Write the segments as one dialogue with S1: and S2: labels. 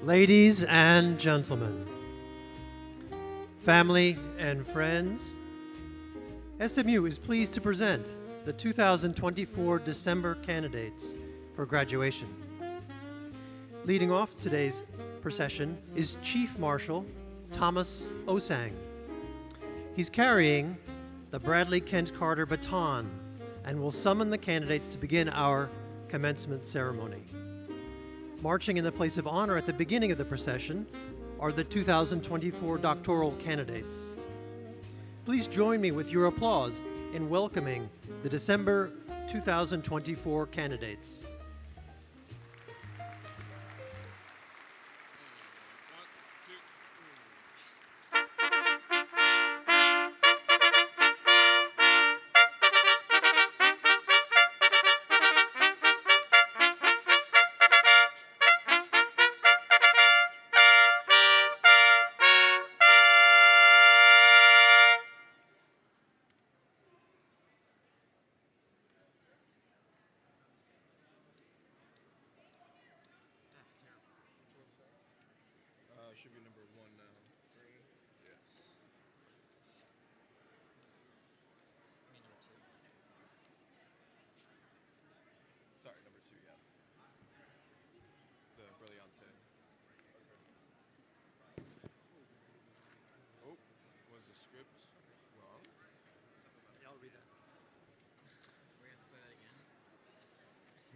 S1: Ladies and gentlemen, family and friends, SMU is pleased to present the 2024 December candidates for graduation. Leading off today's procession is Chief Marshal Thomas Osang. He's carrying the Bradley Kent Carter baton and will summon the candidates to begin our commencement ceremony. Marching in the place of honor at the beginning of the procession are the 2024 doctoral candidates. Please join me with your applause in welcoming the December 2024 candidates.
S2: Should be number one now. Three? Yes.
S3: I mean, number two.
S2: Sorry, number two, yeah. The Brillante. Oh, was the script wrong?
S3: Yeah, I'll read that. We have to play that again.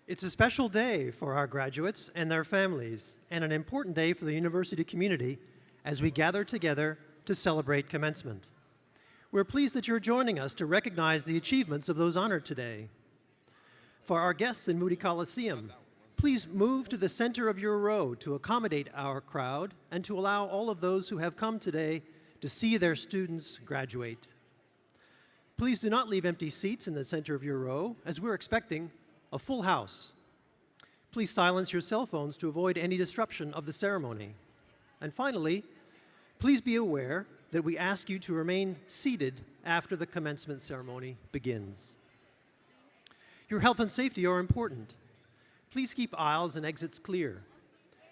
S1: It's a special day for our graduates and their families, and an important day for the university community as we gather together to celebrate commencement. We're pleased that you're joining us to recognize the achievements of those honored today. For our guests in Moody Coliseum, please move to the center of your row to accommodate our crowd and to allow all of those who have come today to see their students graduate. Please do not leave empty seats in the center of your row, as we're expecting a full house. Please silence your cell phones to avoid any disruption of the ceremony. And finally, please be aware that we ask you to remain seated after the commencement ceremony begins. Your health and safety are important. Please keep aisles and exits clear.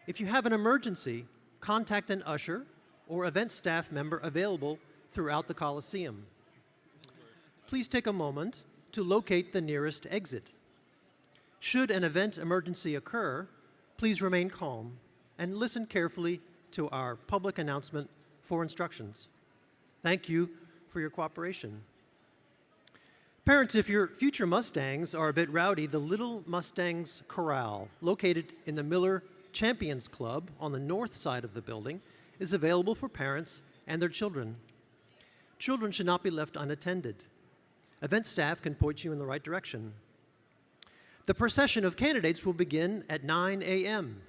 S1: If you have an emergency, contact an usher or event staff member available throughout the Coliseum. Please take a moment to locate the nearest exit. Should an event emergency occur, please remain calm and listen carefully to our public announcement for instructions. Thank you for your cooperation. Parents, if your future Mustangs are a bit rowdy, the Little Mustangs Corral, located in the Miller Champions Club on the north side of the building, is available for parents and their children. Children should not be left unattended. Event staff can point you in the right direction. The procession of candidates will begin at 9 a.m.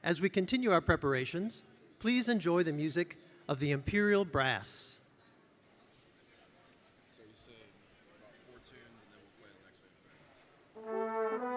S1: As we continue our preparations, please enjoy the music of the Imperial Brass.
S2: So you said about 4 tunes, and then we'll play the next one.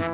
S2: Yep,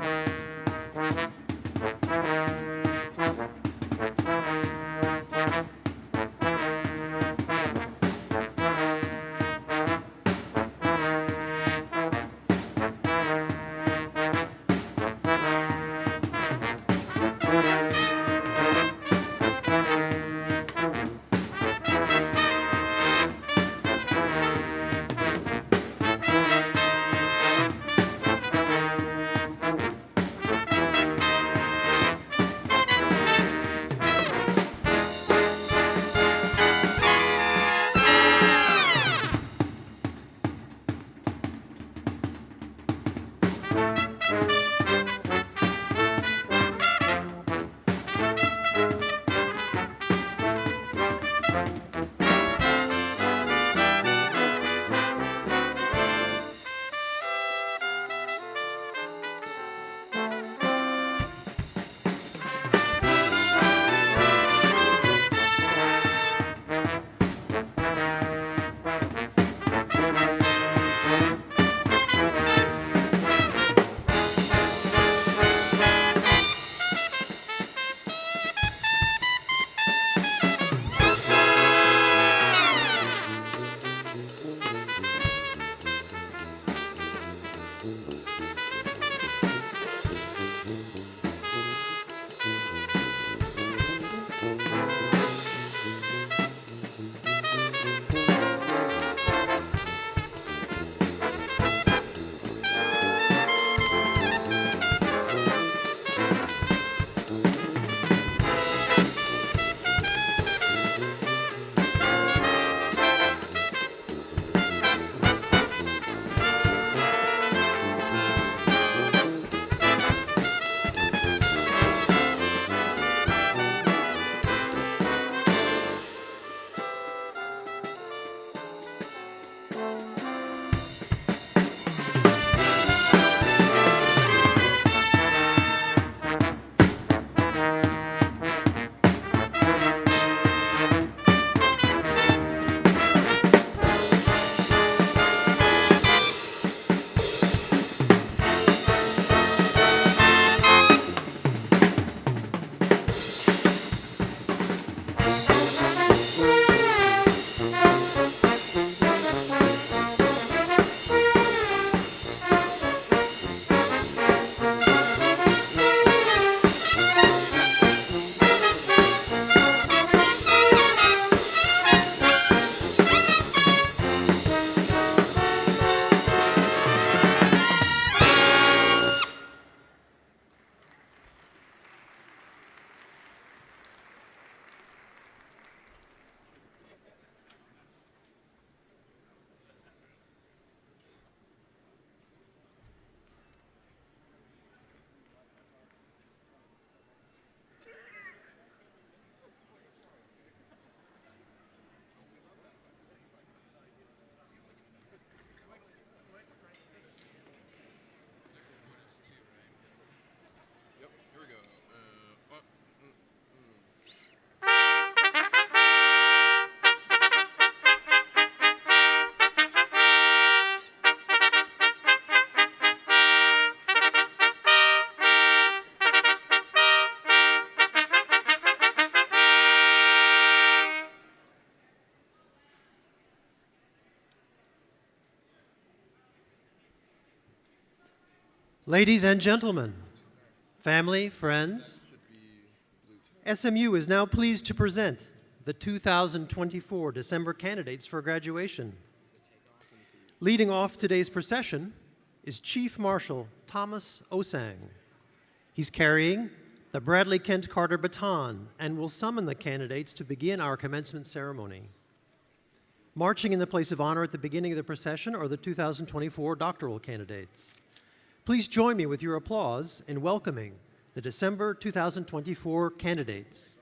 S2: here we go.
S1: Ladies and gentlemen, family, friends, SMU is now pleased to present the 2024 December candidates for graduation. Leading off today's procession is Chief Marshal Thomas Osang. He's carrying the Bradley Kent Carter baton and will summon the candidates to begin our commencement ceremony. Marching in the place of honor at the beginning of the procession are the 2024 doctoral candidates. Please join me with your applause in welcoming the December 2024 candidates.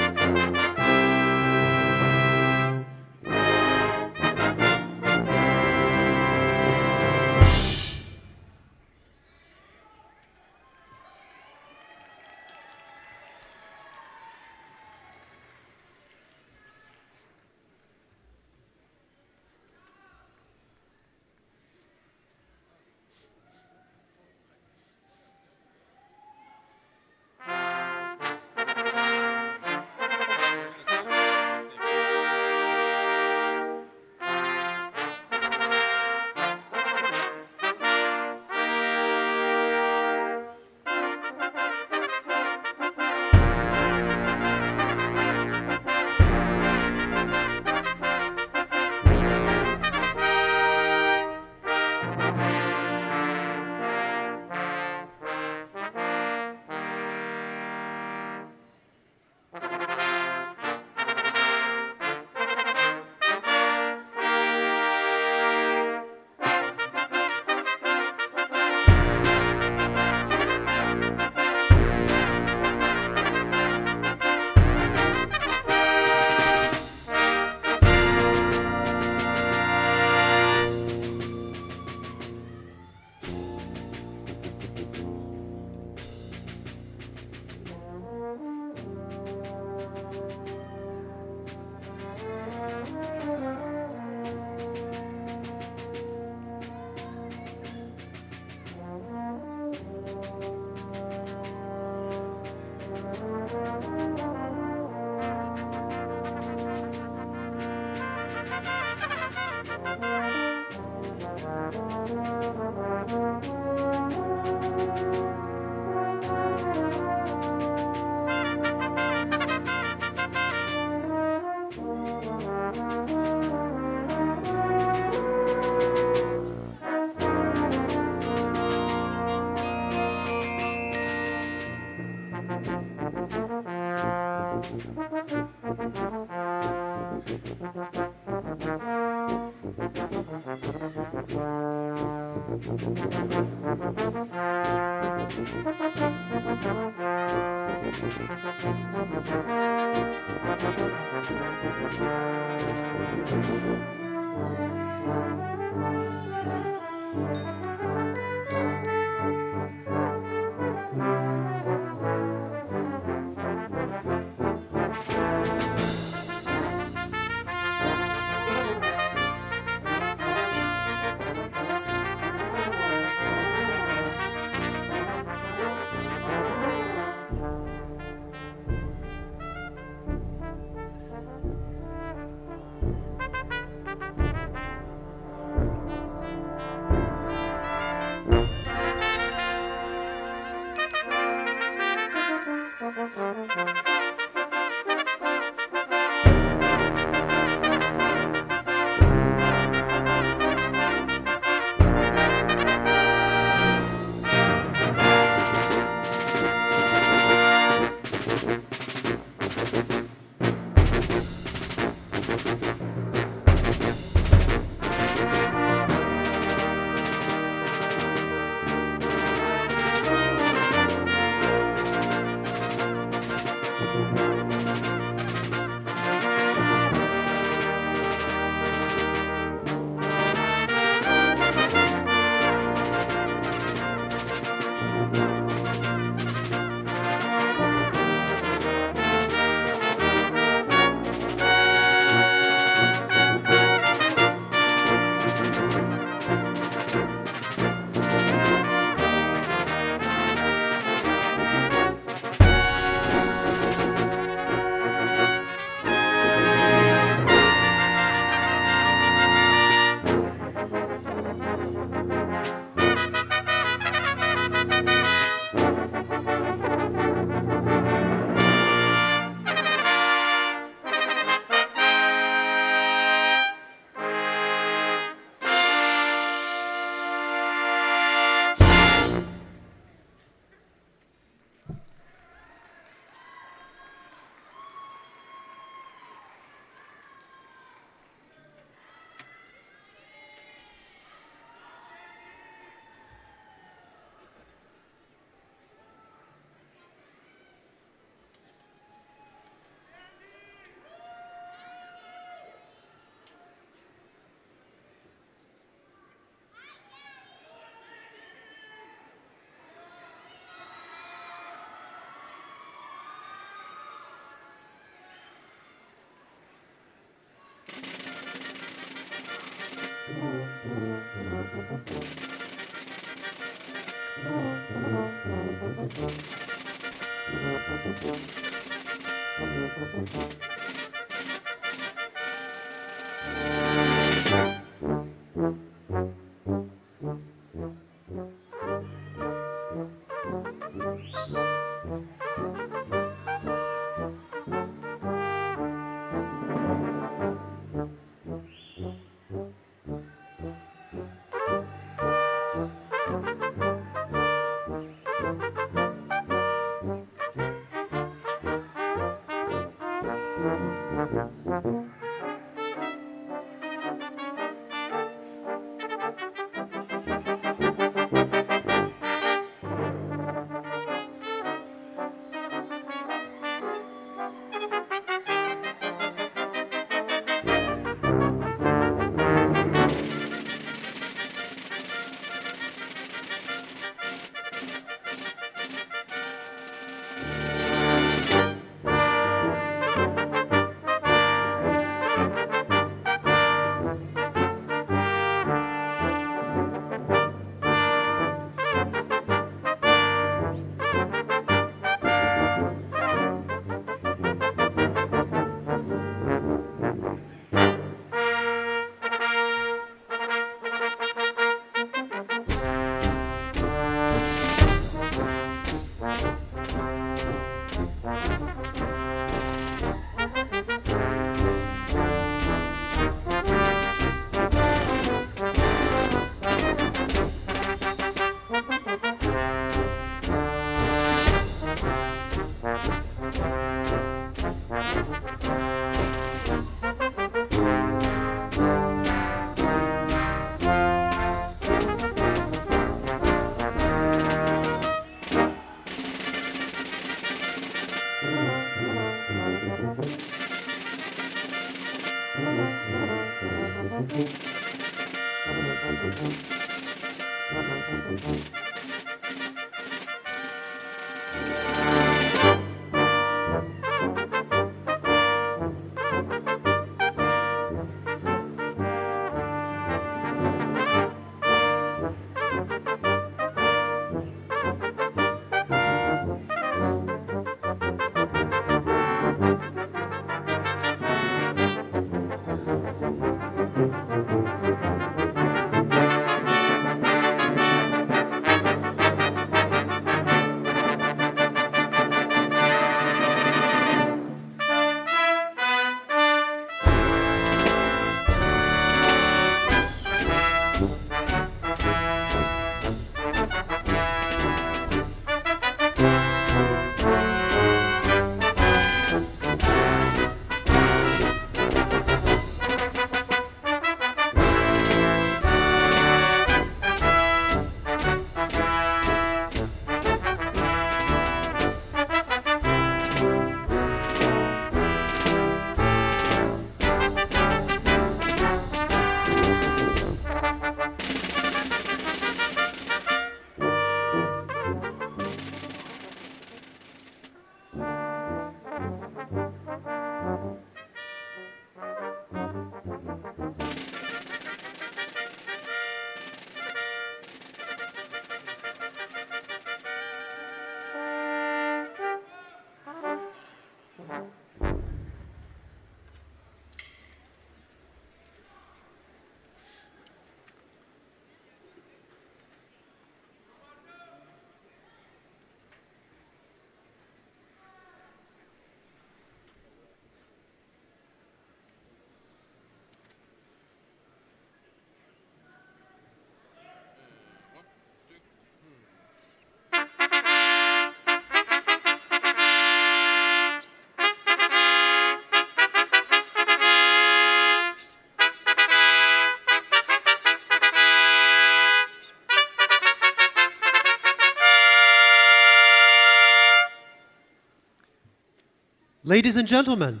S1: Ladies and gentlemen,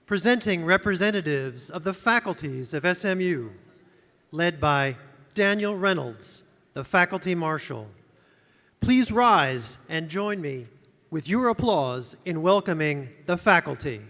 S1: presenting representatives of the faculties of SMU, led by Daniel Reynolds, the Faculty Marshal. Please rise and join me with your applause in welcoming the faculty.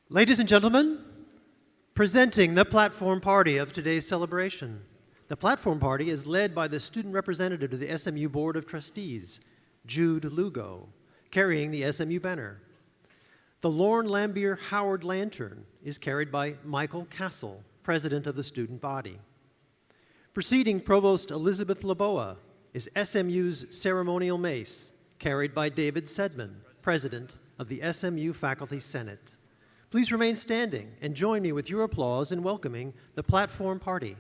S1: Ladies and gentlemen, presenting the platform party of today's celebration. The platform party is led by the student representative to the SMU Board of Trustees, Jude Lugo, carrying the SMU banner. The Lorne Lambier Howard Lantern is carried by Michael Castle, president of the student body. Preceding Provost Elizabeth Laboa is SMU's ceremonial mace, carried by David Sedman, president of the SMU Faculty Senate. Please remain standing and join me with your applause in welcoming the platform party.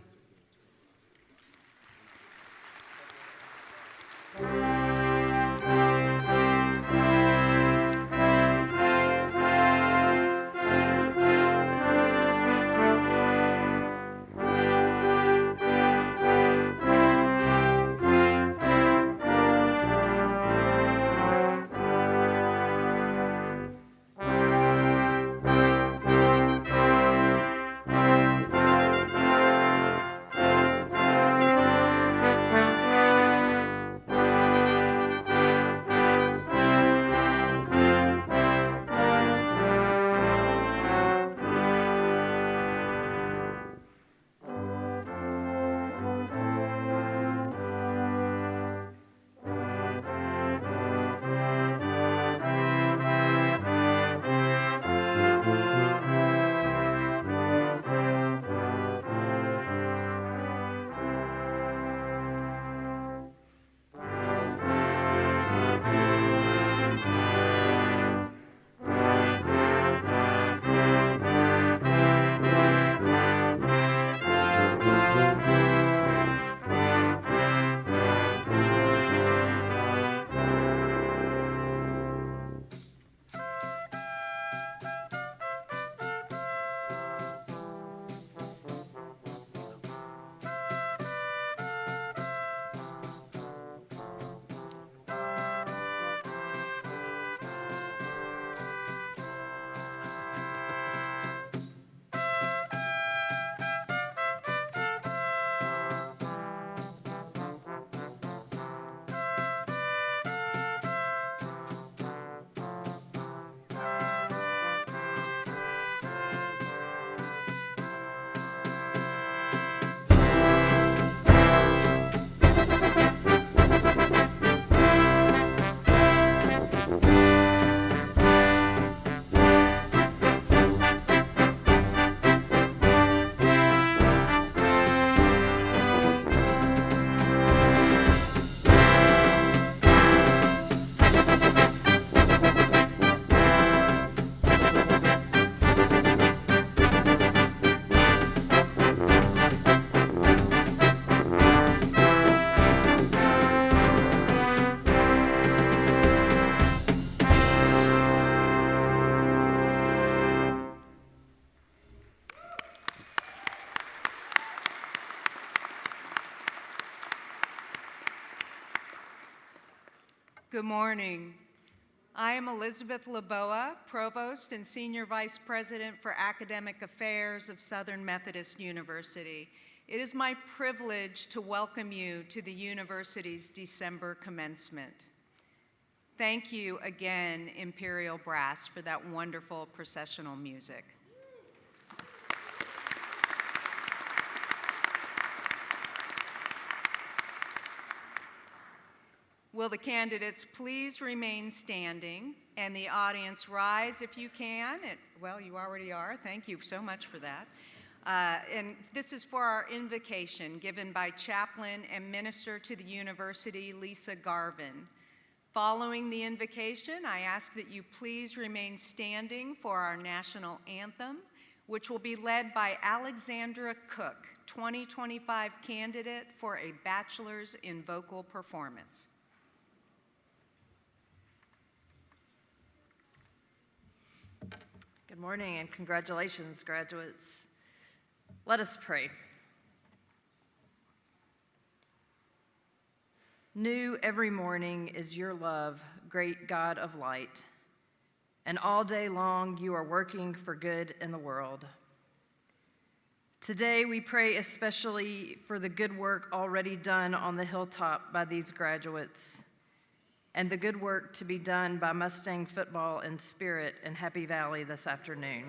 S4: Good morning. I am Elizabeth Laboa, Provost and Senior Vice President for Academic Affairs of Southern Methodist University. It is my privilege to welcome you to the university's December commencement. Thank you again, Imperial Brass, for that wonderful processional music. Will the candidates please remain standing and the audience rise if you can? Well, you already are. Thank you so much for that. And this is for our invocation given by Chaplain and Minister to the University, Lisa Garvin. Following the invocation, I ask that you please remain standing for our national anthem, which will be led by Alexandra Cook, 2025 candidate for a bachelor's in vocal performance.
S5: Good morning and congratulations, graduates. Let us pray. New every morning is your love, great God of light, and all day long you are working for good in the world. Today we pray especially for the good work already done on the hilltop by these graduates, and the good work to be done by Mustang football in spirit in Happy Valley this afternoon.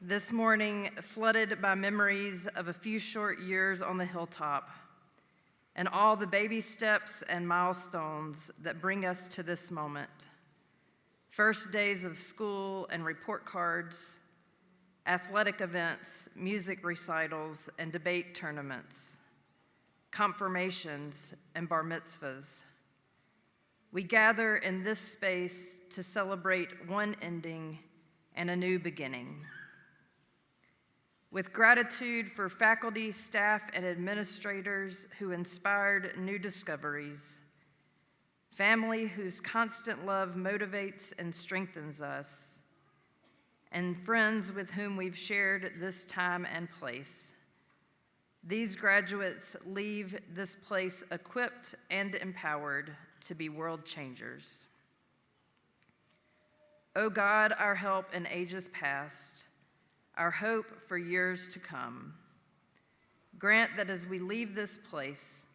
S5: This morning, flooded by memories of a few short years on the hilltop and all the baby steps and milestones that bring us to this moment. First days of school and report cards, athletic events, music recitals, and debate tournaments, confirmations, and bar mitzvahs. We gather in this space to celebrate one ending and a new beginning. With gratitude for faculty, staff, and administrators who inspired new discoveries, family whose constant love motivates and strengthens us, and friends with whom we've shared this time and place. These graduates leave this place equipped and empowered to be world changers. O God, our help in ages past, our hope for years to come, grant that as we leave this place,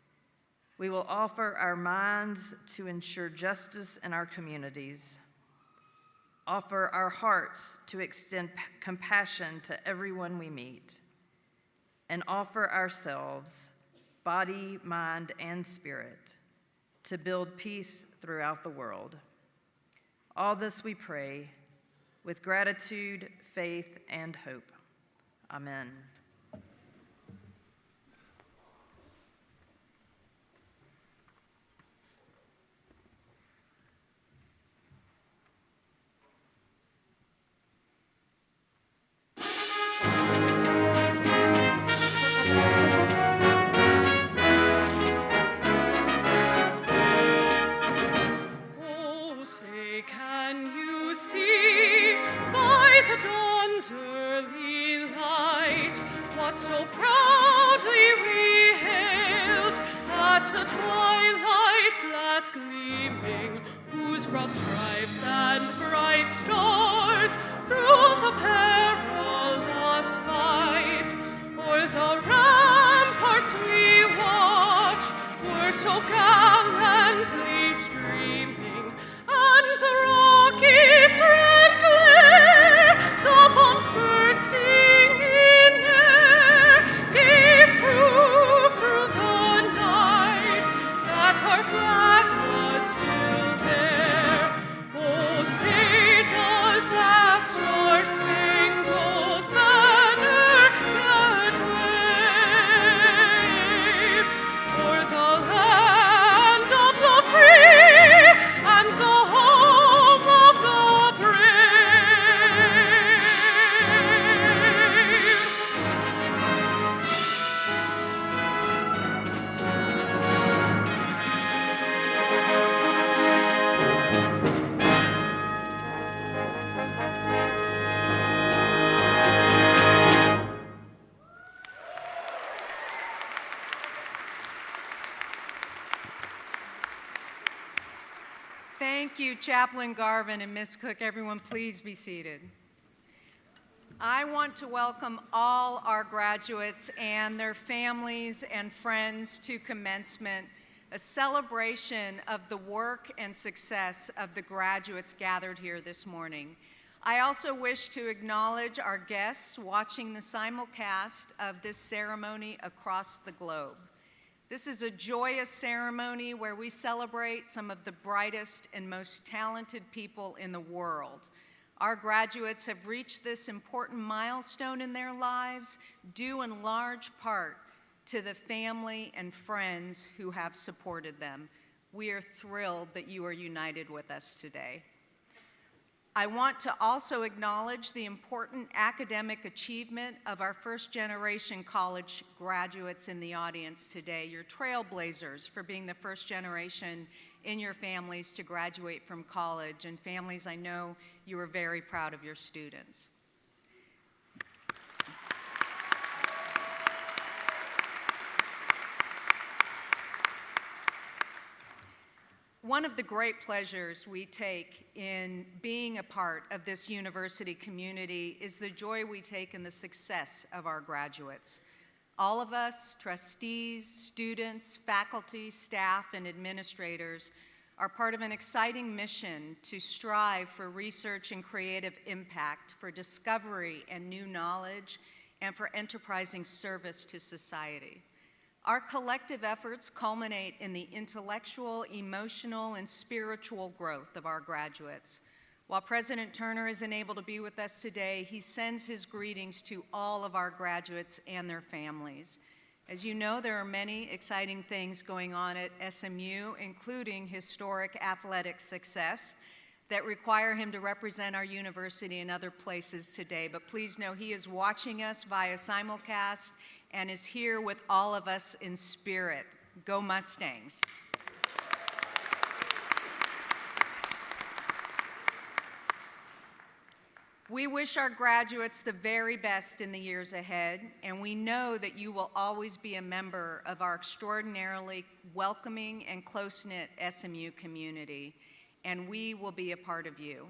S5: we will offer our minds to ensure justice in our communities, offer our hearts to extend compassion to everyone we meet, and offer ourselves, body, mind, and spirit, to build peace throughout the world. All this we pray with gratitude, faith, and hope. Amen.
S6: Oh, say, can you see by the dawn's early light what so proudly we hailed at the twilight's last gleaming, whose broad stripes and bright stars through the perilous fight o'er the ramparts we watch were so gallantly streaming, and the rockets' red glare, the bombs bursting in air, gave proof through the night that our flag was still there. Oh, say does that star-spangled banner yet wave o'er the land of the free and the home of the brave?
S4: Thank you, Chaplain Garvin and Ms. Cook. Everyone, please be seated. I want to welcome all our graduates and their families and friends to Commencement, a celebration of the work and success of the graduates gathered here this morning. I also wish to acknowledge our guests watching the simulcast of this ceremony across the globe. This is a joyous ceremony where we celebrate some of the brightest and most talented people in the world. Our graduates have reached this important milestone in their lives due in large part to the family and friends who have supported them. We are thrilled that you are united with us today. I want to also acknowledge the important academic achievement of our first-generation college graduates in the audience today. You're trailblazers for being the first generation in your families to graduate from college, and families, I know you are very proud of your students. One of the great pleasures we take in being a part of this university community is the joy we take in the success of our graduates. All of us, trustees, students, faculty, staff, and administrators, are part of an exciting mission to strive for research and creative impact, for discovery and new knowledge, and for enterprising service to society. Our collective efforts culminate in the intellectual, emotional, and spiritual growth of our graduates. While President Turner isn't able to be with us today, he sends his greetings to all of our graduates and their families. As you know, there are many exciting things going on at SMU, including historic athletic success that require him to represent our university in other places today. But please know he is watching us via simulcast and is here with all of us in spirit. Go Mustangs. We wish our graduates the very best in the years ahead, and we know that you will always be a member of our extraordinarily welcoming and close-knit SMU community, and we will be a part of you.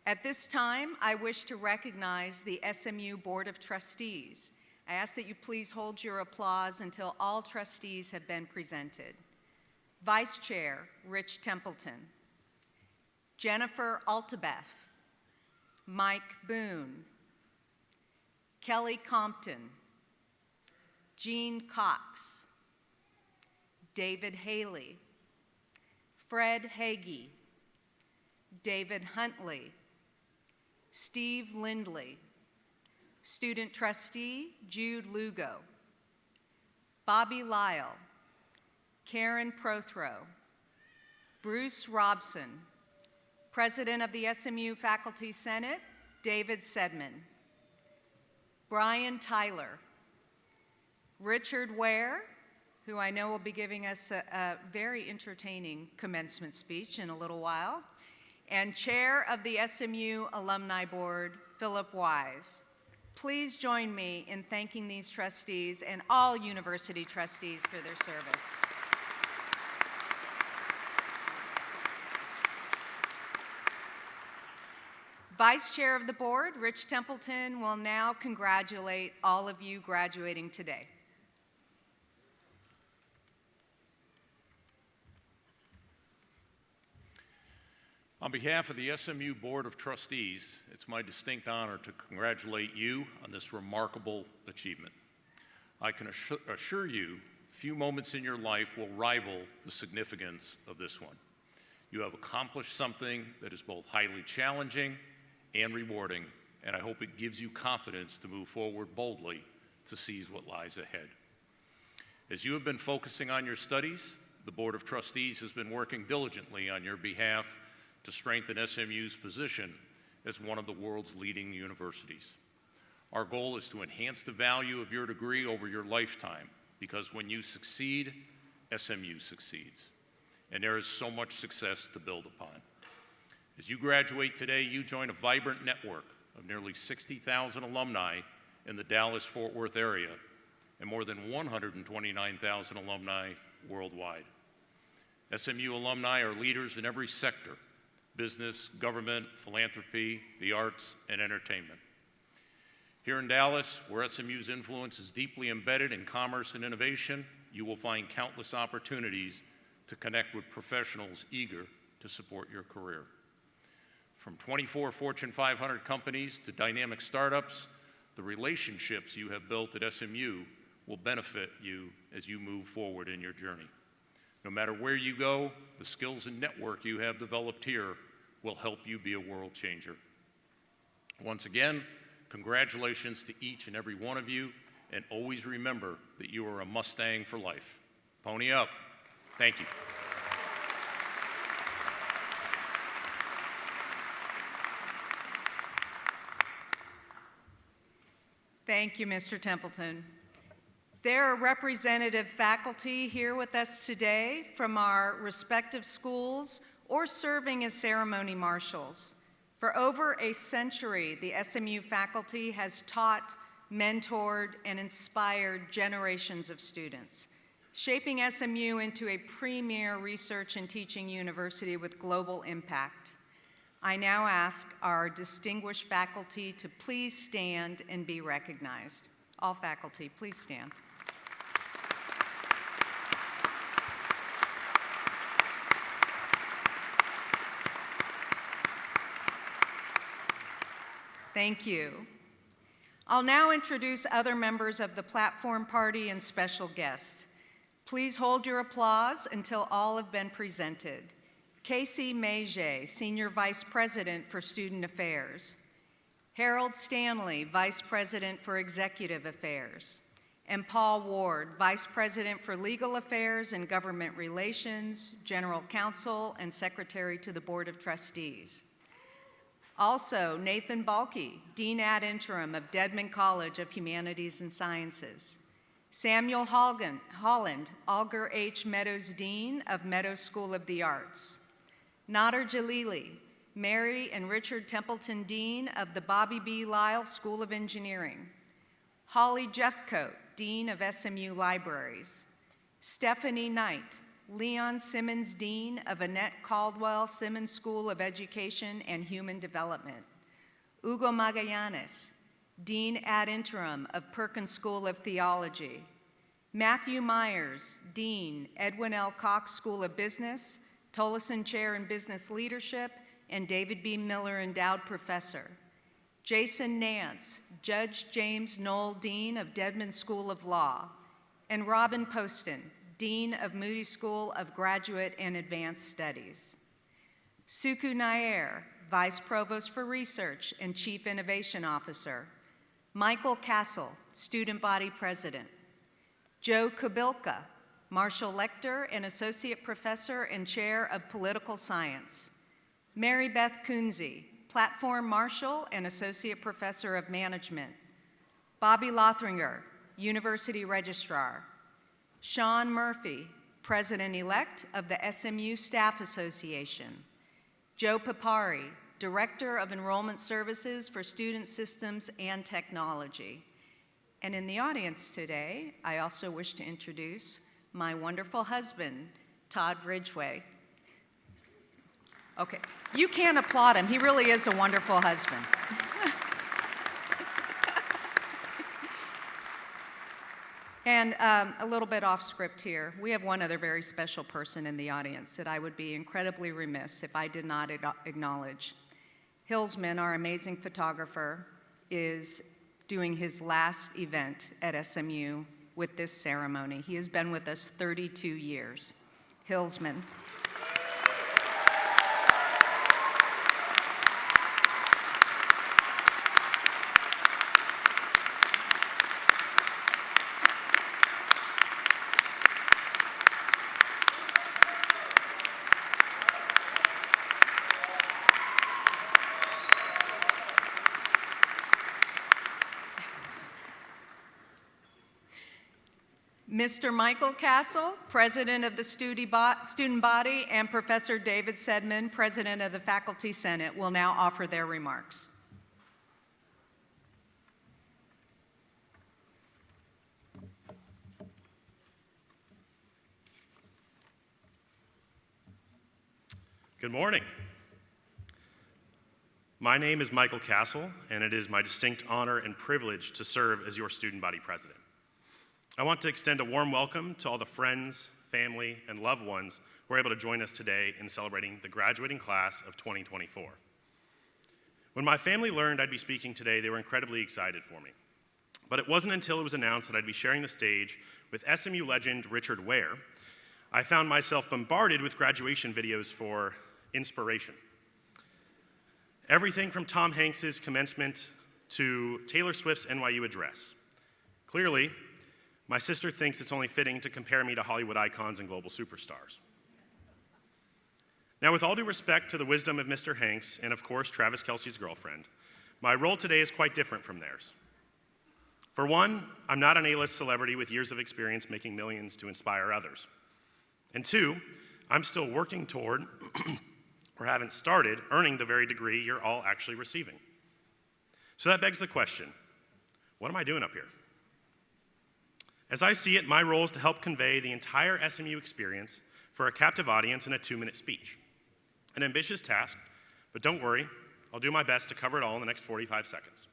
S4: At this time, I wish to recognize the SMU Board of Trustees. I ask that you please hold your applause until all trustees have been presented. Vice Chair, Rich Templeton. Jennifer Altabeth. Mike Boone, Kelly Compton, Jean Cox, David Haley, Fred Hagee, David Huntley, Steve Lindley, Student Trustee Jude Lugo, Bobby Lyle, Karen Prothrow, Bruce Robson, President of the SMU Faculty Senate, David Sedman, Brian Tyler, Richard Ware, who I know will be giving us a very entertaining commencement speech in a little while, and Chair of the SMU Alumni Board, Philip Wise. Please join me in thanking these trustees and all university trustees for their service. Vice Chair of the Board, Rich Templeton, will now congratulate all of you graduating today.
S7: On behalf of the SMU Board of Trustees, it's my distinct honor to congratulate you on this remarkable achievement. I can assure you, few moments in your life will rival the significance of this one. You have accomplished something that is both highly challenging and rewarding, and I hope it gives you confidence to move forward boldly to seize what lies ahead. As you have been focusing on your studies, the Board of Trustees has been working diligently on your behalf to strengthen SMU's position as one of the world's leading universities. Our goal is to enhance the value of your degree over your lifetime, because when you succeed, SMU succeeds, and there is so much success to build upon. As you graduate today, you join a vibrant network of nearly 60,000 alumni in the Dallas-Fort Worth area and more than 129,000 alumni worldwide. SMU alumni are leaders in every sector: business, government, philanthropy, the arts, and entertainment. Here in Dallas, where SMU's influence is deeply embedded in commerce and innovation, you will find countless opportunities to connect with professionals eager to support your career. From 24 Fortune 500 companies to dynamic startups, the relationships you have built at SMU will benefit you as you move forward in your journey. No matter where you go, the skills and network you have developed here will help you be a world changer. Once again, congratulations to each and every one of you, and always remember that you are a Mustang for life. Pony up. Thank you.
S4: Thank you, Mr. Templeton. There are representative faculty here with us today from our respective schools or serving as ceremony marshals. For over a century, the SMU faculty has taught, mentored, and inspired generations of students, shaping SMU into a premier research and teaching university with global impact. I now ask our distinguished faculty to please stand and be recognized. All faculty, please stand. Thank you. I'll now introduce other members of the platform party and special guests. Please hold your applause until all have been presented. Casey Maget, Senior Vice President for Student Affairs. Harold Stanley, Vice President for Executive Affairs. And Paul Ward, Vice President for Legal Affairs and Government Relations, General Counsel, and Secretary to the Board of Trustees. Also, Nathan Balke, Dean ad interim of Dedman College of Humanities and Sciences. Samuel Holland, Alger H. Meadows Dean of Meadows School of the Arts. Nader Jalili, Mary and Richard Templeton Dean of the Bobby B. Lyle School of Engineering. Holly Jeffcoat, Dean of SMU Libraries. Stephanie Knight, Leon Simmons Dean of Annette Caldwell Simmons School of Education and Human Development. Hugo Magallanes, Dean ad interim of Perkins School of Theology. Matthew Myers, Dean, Edwin L. Cox School of Business, Tolleson Chair in Business Leadership, and David B. Miller Endowed Professor. Jason Nance, Judge James Knoll Dean of Dedman School of Law. And Robin Poston, Dean of Moody School of Graduate and Advanced Studies. Suku Nair, Vice Provost for Research and Chief Innovation Officer. Michael Castle, Student Body President. Joe Kabilka, Marshall Lecter and Associate Professor and Chair of Political Science. Mary Beth Kunze, Platform Marshal and Associate Professor of Management. Bobby Lothringer, University Registrar. Sean Murphy, President-elect of the SMU Staff Association. Joe Papari, Director of Enrollment Services for Student Systems and Technology. And in the audience today, I also wish to introduce my wonderful husband, Todd Ridgway. Okay, you can applaud him. He really is a wonderful husband. And a little bit off script here, we have one other very special person in the audience that I would be incredibly remiss if I did not acknowledge. Hillsman, our amazing photographer, is doing his last event at SMU with this ceremony. He has been with us 32 years. Hillsman. Mr. Michael Castle, President of the Student Body, and Professor David Sedman, President of the Faculty Senate, will now offer their remarks.
S8: Good morning. My name is Michael Castle, and it is my distinct honor and privilege to serve as your student body president. I want to extend a warm welcome to all the friends, family, and loved ones who are able to join us today in celebrating the graduating class of 2024. When my family learned I'd be speaking today, they were incredibly excited for me. But it wasn't until it was announced that I'd be sharing the stage with SMU legend Richard Ware, I found myself bombarded with graduation videos for inspiration. Everything from Tom Hanks's Commencement to Taylor Swift's NYU address. Clearly, my sister thinks it's only fitting to compare me to Hollywood icons and global superstars. Now, with all due respect to the wisdom of Mr. Hanks and, of course, Travis Kelce's girlfriend, my role today is quite different from theirs. For one, I'm not an A-list celebrity with years of experience making millions to inspire others. And two, I'm still working toward, or haven't started, earning the very degree you're all actually receiving. So that begs the question, what am I doing up here? As I see it, my role is to help convey the entire SMU experience for a captive audience in a 2-minute speech. An ambitious task, but don't worry, I'll do my best to cover it all in the next 45 seconds.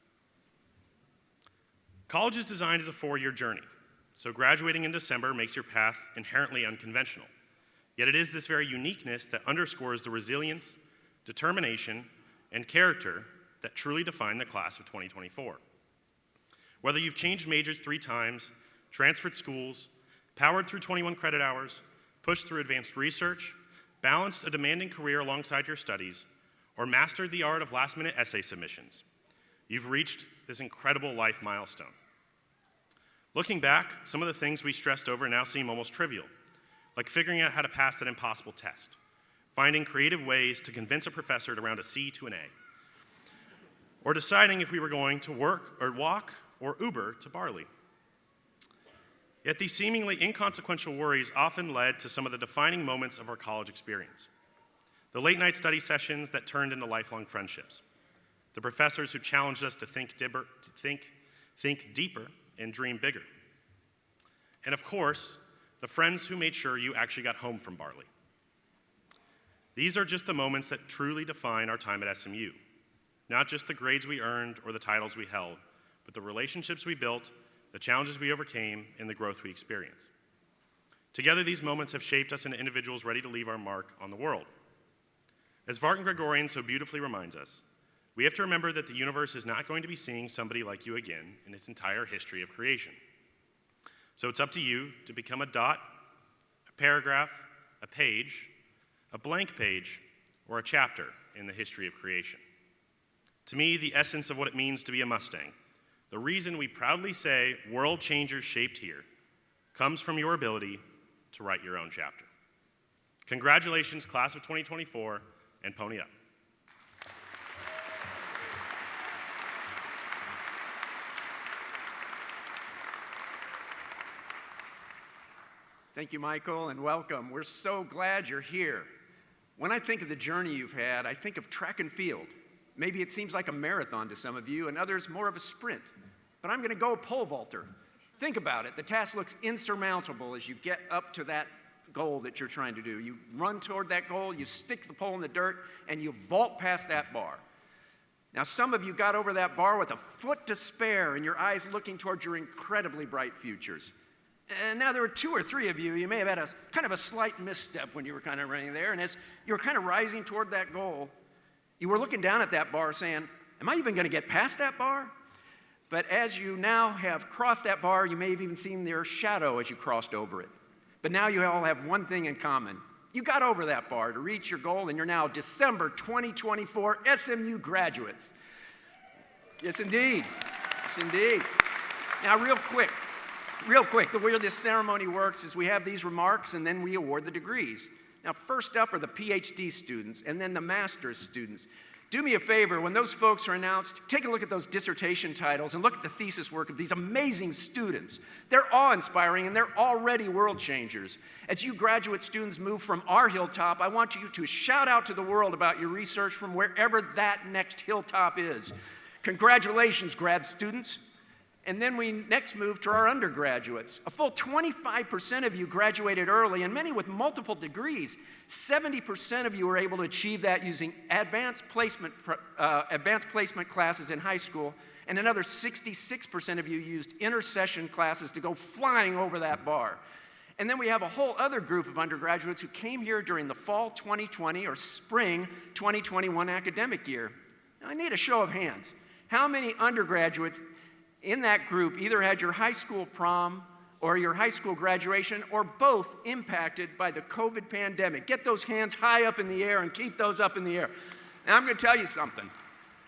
S8: College is designed as a 4-year journey, so graduating in December makes your path inherently unconventional. Yet it is this very uniqueness that underscores the resilience, determination, and character that truly define the class of 2024. Whether you've changed majors 3 times, transferred schools, powered through 21 credit hours, pushed through advanced research, balanced a demanding career alongside your studies, or mastered the art of last-minute essay submissions, you've reached this incredible life milestone. Looking back, some of the things we stressed over now seem almost trivial, like figuring out how to pass that impossible test, finding creative ways to convince a professor to round a C to an A, or deciding if we were going to work or walk or Uber to Barley. Yet these seemingly inconsequential worries often led to some of the defining moments of our college experience. The late-night study sessions that turned into lifelong friendships. The professors who challenged us to think deeper and dream bigger. And of course, the friends who made sure you actually got home from Barley. These are just the moments that truly define our time at SMU. Not just the grades we earned or the titles we held, but the relationships we built, the challenges we overcame, and the growth we experienced. Together, these moments have shaped us into individuals ready to leave our mark on the world. As Vartan Gregorian so beautifully reminds us, we have to remember that the universe is not going to be seeing somebody like you again in its entire history of creation. So it's up to you to become a dot, a paragraph, a page, a blank page, or a chapter in the history of creation. To me, the essence of what it means to be a Mustang, the reason we proudly say world changers shaped here, comes from your ability to write your own chapter. Congratulations, class of 2024, and pony up.
S9: Thank you, Michael, and welcome. We're so glad you're here. When I think of the journey you've had, I think of track and field. Maybe it seems like a marathon to some of you, and others more of a sprint. But I'm going to go pole vaulter. Think about it. The task looks insurmountable as you get up to that goal that you're trying to do. You run toward that goal, you stick the pole in the dirt, and you vault past that bar. Now, some of you got over that bar with a foot to spare and your eyes looking toward your incredibly bright futures. And now there were 2 or 3 of you, you may have had a kind of a slight misstep when you were kind of running there, and as you were kind of rising toward that goal, you were looking down at that bar saying, am I even going to get past that bar? But as you now have crossed that bar, you may have even seen their shadow as you crossed over it. But now you all have one thing in common. You got over that bar to reach your goal, and you're now December 2024 SMU graduates. Yes, indeed. Yes, indeed. Now, real quick, the way this ceremony works is we have these remarks, and then we award the degrees. Now, first up are the PhD students, and then the master's students. Do me a favor, when those folks are announced, take a look at those dissertation titles and look at the thesis work of these amazing students. They're awe-inspiring, and they're already world changers. As you graduate students move from our hilltop, I want you to shout out to the world about your research from wherever that next hilltop is. Congratulations, grad students. And then we next move to our undergraduates. A full 25% of you graduated early, and many with multiple degrees. 70% of you were able to achieve that using advanced placement classes in high school, and another 66% of you used intersession classes to go flying over that bar. And then we have a whole other group of undergraduates who came here during the fall 2020 or spring 2021 academic year. Now, I need a show of hands. How many undergraduates in that group either had your high school prom or your high school graduation or both impacted by the COVID pandemic? Get those hands high up in the air and keep those up in the air. Now, I'm going to tell you something.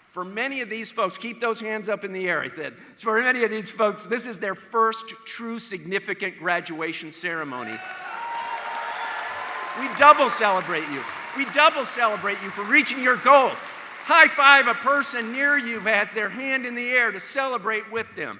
S9: For many of these folks, keep those hands up in the air, I said. For many of these folks, this is their first true significant graduation ceremony. We double celebrate you. We double celebrate you for reaching your goal. High five a person near you who has their hand in the air to celebrate with them.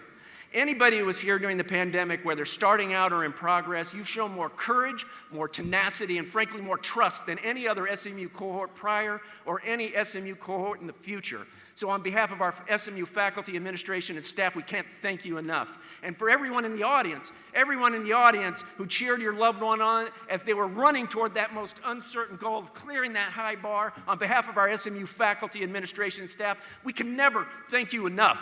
S9: Anybody who was here during the pandemic, whether starting out or in progress, you've shown more courage, more tenacity, and frankly, more trust than any other SMU cohort prior or any SMU cohort in the future. So on behalf of our SMU faculty, administration, and staff, we can't thank you enough. And for everyone in the audience who cheered your loved one on as they were running toward that most uncertain goal of clearing that high bar, on behalf of our SMU faculty, administration, and staff, we can never thank you enough.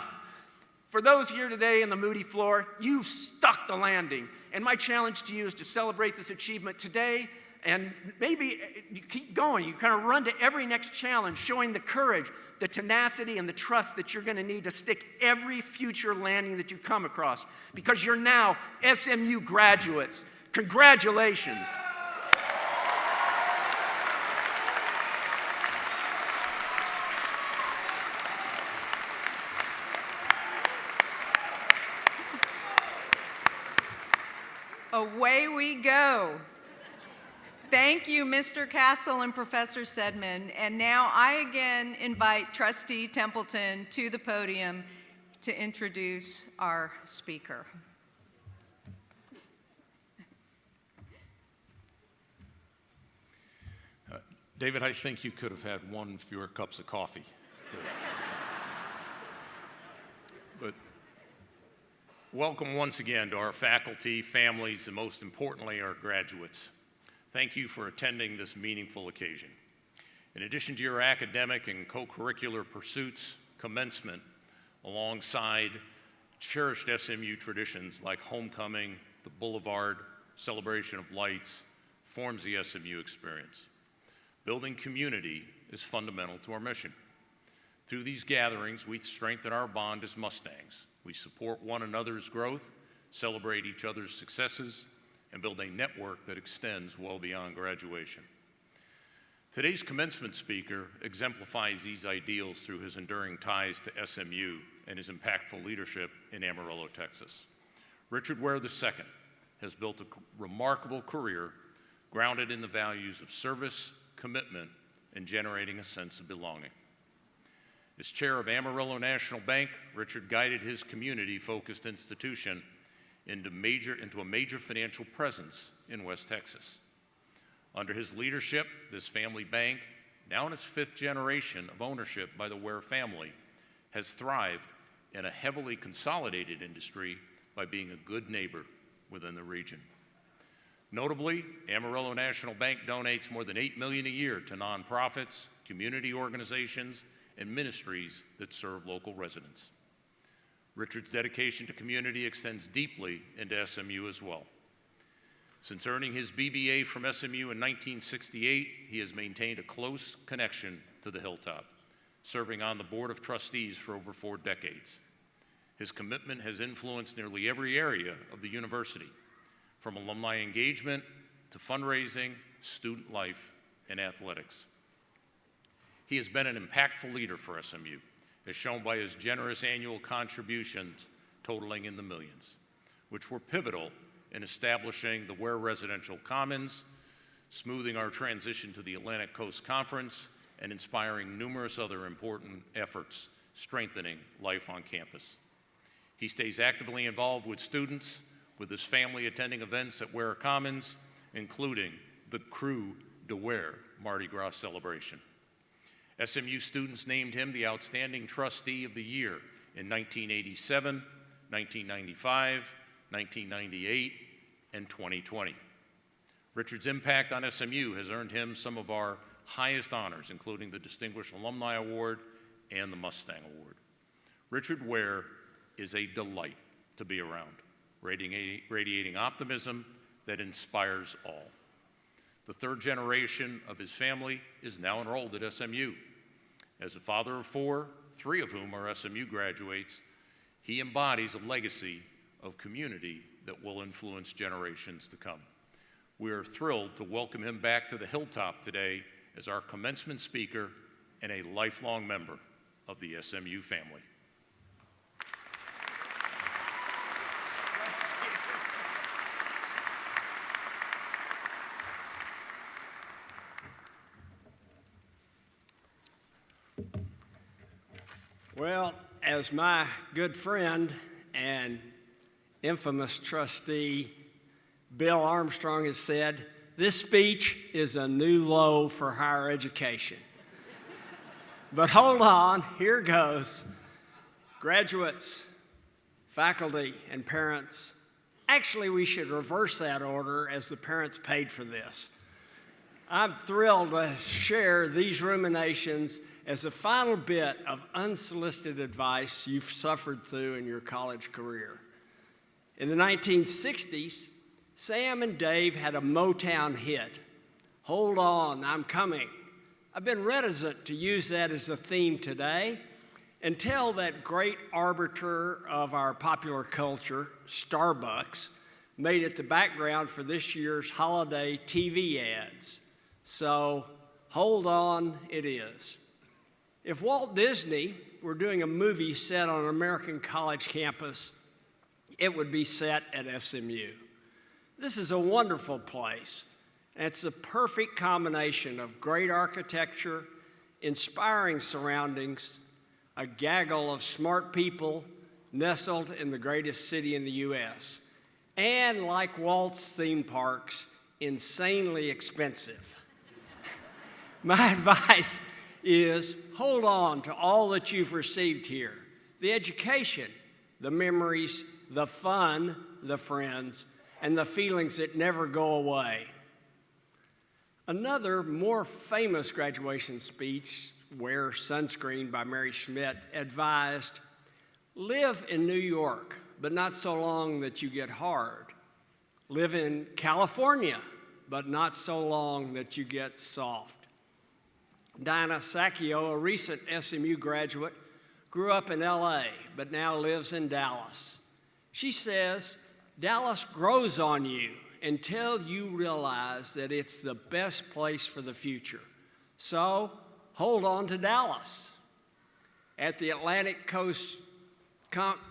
S9: For those here today on the Moody floor, you've stuck the landing. And my challenge to you is to celebrate this achievement today, and maybe you keep going. You kind of run to every next challenge, showing the courage, the tenacity, and the trust that you're going to need to stick every future landing that you come across, because you're now SMU graduates. Congratulations.
S4: Away we go. Thank you, Mr. Castle and Professor Sedman. And now I again invite Trustee Templeton to the podium to introduce our speaker.
S7: David, I think you could have had one fewer cups of coffee. But welcome once again to our faculty, families, and most importantly, our graduates. Thank you for attending this meaningful occasion. In addition to your academic and co-curricular pursuits, commencement, alongside cherished SMU traditions like homecoming, the Boulevard, celebration of lights, forms the SMU experience. Building community is fundamental to our mission. Through these gatherings, we strengthen our bond as Mustangs. We support one another's growth, celebrate each other's successes, and build a network that extends well beyond graduation. Today's commencement speaker exemplifies these ideals through his enduring ties to SMU and his impactful leadership in Amarillo, Texas. Richard Ware II has built a remarkable career grounded in the values of service, commitment, and generating a sense of belonging. As chair of Amarillo National Bank, Richard guided his community-focused institution into a major financial presence in West Texas. Under his leadership, this family bank, now in its 5th generation of ownership by the Ware family, has thrived in a heavily consolidated industry by being a good neighbor within the region. Notably, Amarillo National Bank donates more than $8 million a year to nonprofits, community organizations, and ministries that serve local residents. Richard's dedication to community extends deeply into SMU as well. Since earning his BBA from SMU in 1968, he has maintained a close connection to the Hilltop, serving on the Board of Trustees for over 4 decades. His commitment has influenced nearly every area of the university, from alumni engagement to fundraising, student life, and athletics. He has been an impactful leader for SMU, as shown by his generous annual contributions totaling in the millions, which were pivotal in establishing the Ware Residential Commons, smoothing our transition to the Atlantic Coast Conference, and inspiring numerous other important efforts strengthening life on campus. He stays actively involved with students, with his family attending events at Ware Commons, including the Crew de Ware Mardi Gras celebration. SMU students named him the Outstanding Trustee of the Year in 1987, 1995, 1998, and 2020. Richard's impact on SMU has earned him some of our highest honors, including the Distinguished Alumni Award and the Mustang Award. Richard Ware is a delight to be around, radiating optimism that inspires all. The 3rd generation of his family is now enrolled at SMU. As a father of 4, 3 of whom are SMU graduates, he embodies a legacy of community that will influence generations to come. We are thrilled to welcome him back to the Hilltop today as our commencement speaker and a lifelong member of the SMU family.
S10: Well, as my good friend and infamous trustee Bill Armstrong has said, this speech is a new low for higher education. But hold on, here goes. Graduates, faculty, and parents. Actually, we should reverse that order, as the parents paid for this. I'm thrilled to share these ruminations as a final bit of unsolicited advice you've suffered through in your college career. In the 1960s, Sam and Dave had a Motown hit, "Hold On, I'm Coming." I've been reticent to use that as a theme today until that great arbiter of our popular culture, Starbucks, made it the background for this year's holiday TV ads. So, hold on, it is. If Walt Disney were doing a movie set on an American college campus, it would be set at SMU. This is a wonderful place, and it's a perfect combination of great architecture, inspiring surroundings, a gaggle of smart people nestled in the greatest city in the U.S., and like Walt's theme parks, insanely expensive. My advice is hold on to all that you've received here: the education, the memories, the fun, the friends, and the feelings that never go away. Another more famous graduation speech, "Wear Sunscreen" by Mary Schmidt, advised, live in New York, but not so long that you get hard. Live in California, but not so long that you get soft. Diana Sacchio, a recent SMU graduate, grew up in LA, but now lives in Dallas. She says, Dallas grows on you until you realize that it's the best place for the future. So, hold on to Dallas. At the Atlantic Coast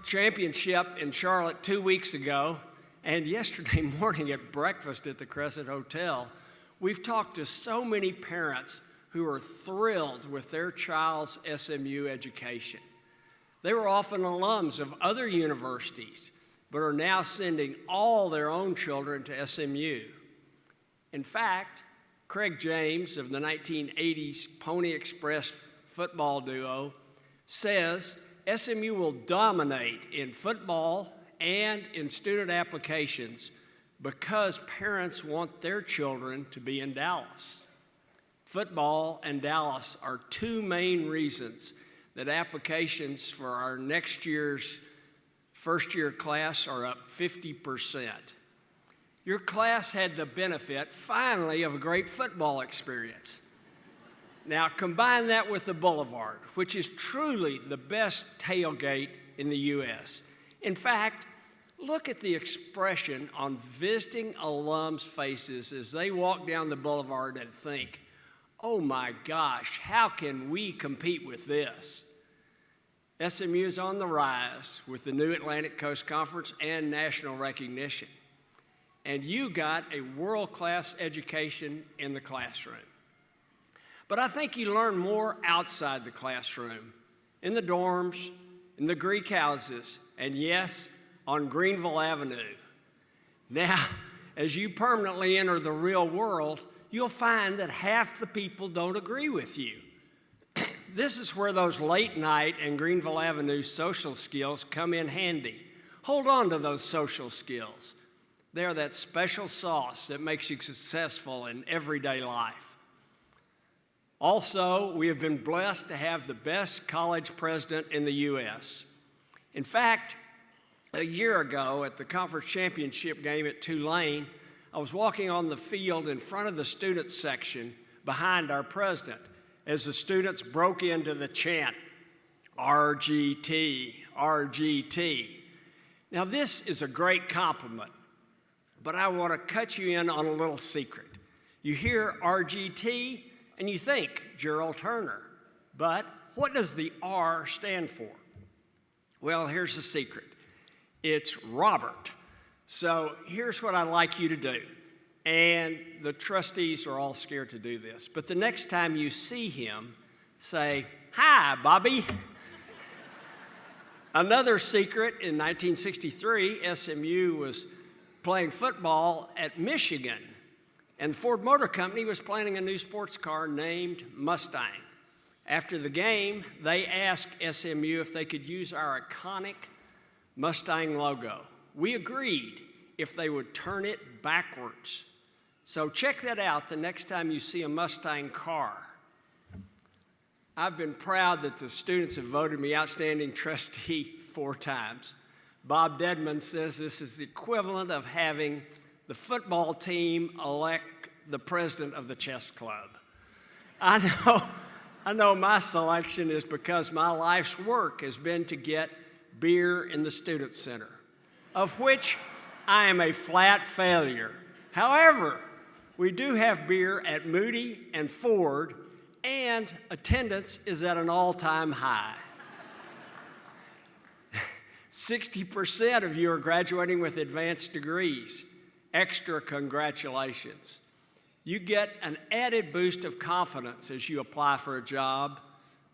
S10: Championship in Charlotte 2 weeks ago, and yesterday morning at breakfast at the Crescent Hotel, we've talked to so many parents who are thrilled with their child's SMU education. They were often alums of other universities, but are now sending all their own children to SMU. In fact, Craig James of the 1980s Pony Express football duo says SMU will dominate in football and in student applications because parents want their children to be in Dallas. Football and Dallas are two main reasons that applications for our next year's first-year class are up 50%. Your class had the benefit, finally, of a great football experience. Now, combine that with the Boulevard, which is truly the best tailgate in the U.S. In fact, look at the expression on visiting alums' faces as they walk down the Boulevard and think, oh my gosh, how can we compete with this? SMU is on the rise with the new Atlantic Coast Conference and national recognition. And you got a world-class education in the classroom. But I think you learn more outside the classroom, in the dorms, in the Greek houses, and yes, on Greenville Avenue. Now, as you permanently enter the real world, you'll find that half the people don't agree with you. This is where those late night and Greenville Avenue social skills come in handy. Hold on to those social skills. They're that special sauce that makes you successful in everyday life. Also, we have been blessed to have the best college president in the U.S. In fact, a year ago at the conference championship game at Tulane, I was walking on the field in front of the students section behind our president as the students broke into the chant, RGT, RGT. Now, this is a great compliment, but I want to cut you in on a little secret. You hear RGT and you think Gerald Turner, but what does the R stand for? Well, here's the secret. It's Robert. So here's what I'd like you to do. And the trustees are all scared to do this. But the next time you see him, say, hi, Bobby. Another secret, in 1963, SMU was playing football at Michigan. And the Ford Motor Company was planning a new sports car named Mustang. After the game, they asked SMU if they could use our iconic Mustang logo. We agreed if they would turn it backwards. So check that out the next time you see a Mustang car. I've been proud that the students have voted me outstanding trustee 4 times. Bob Dedman says this is the equivalent of having the football team elect the president of the chess club. I know my selection is because my life's work has been to get beer in the Student Center, of which I am a flat failure. However, we do have beer at Moody and Ford, and attendance is at an all-time high. 60% of you are graduating with advanced degrees. Extra congratulations. You get an added boost of confidence as you apply for a job,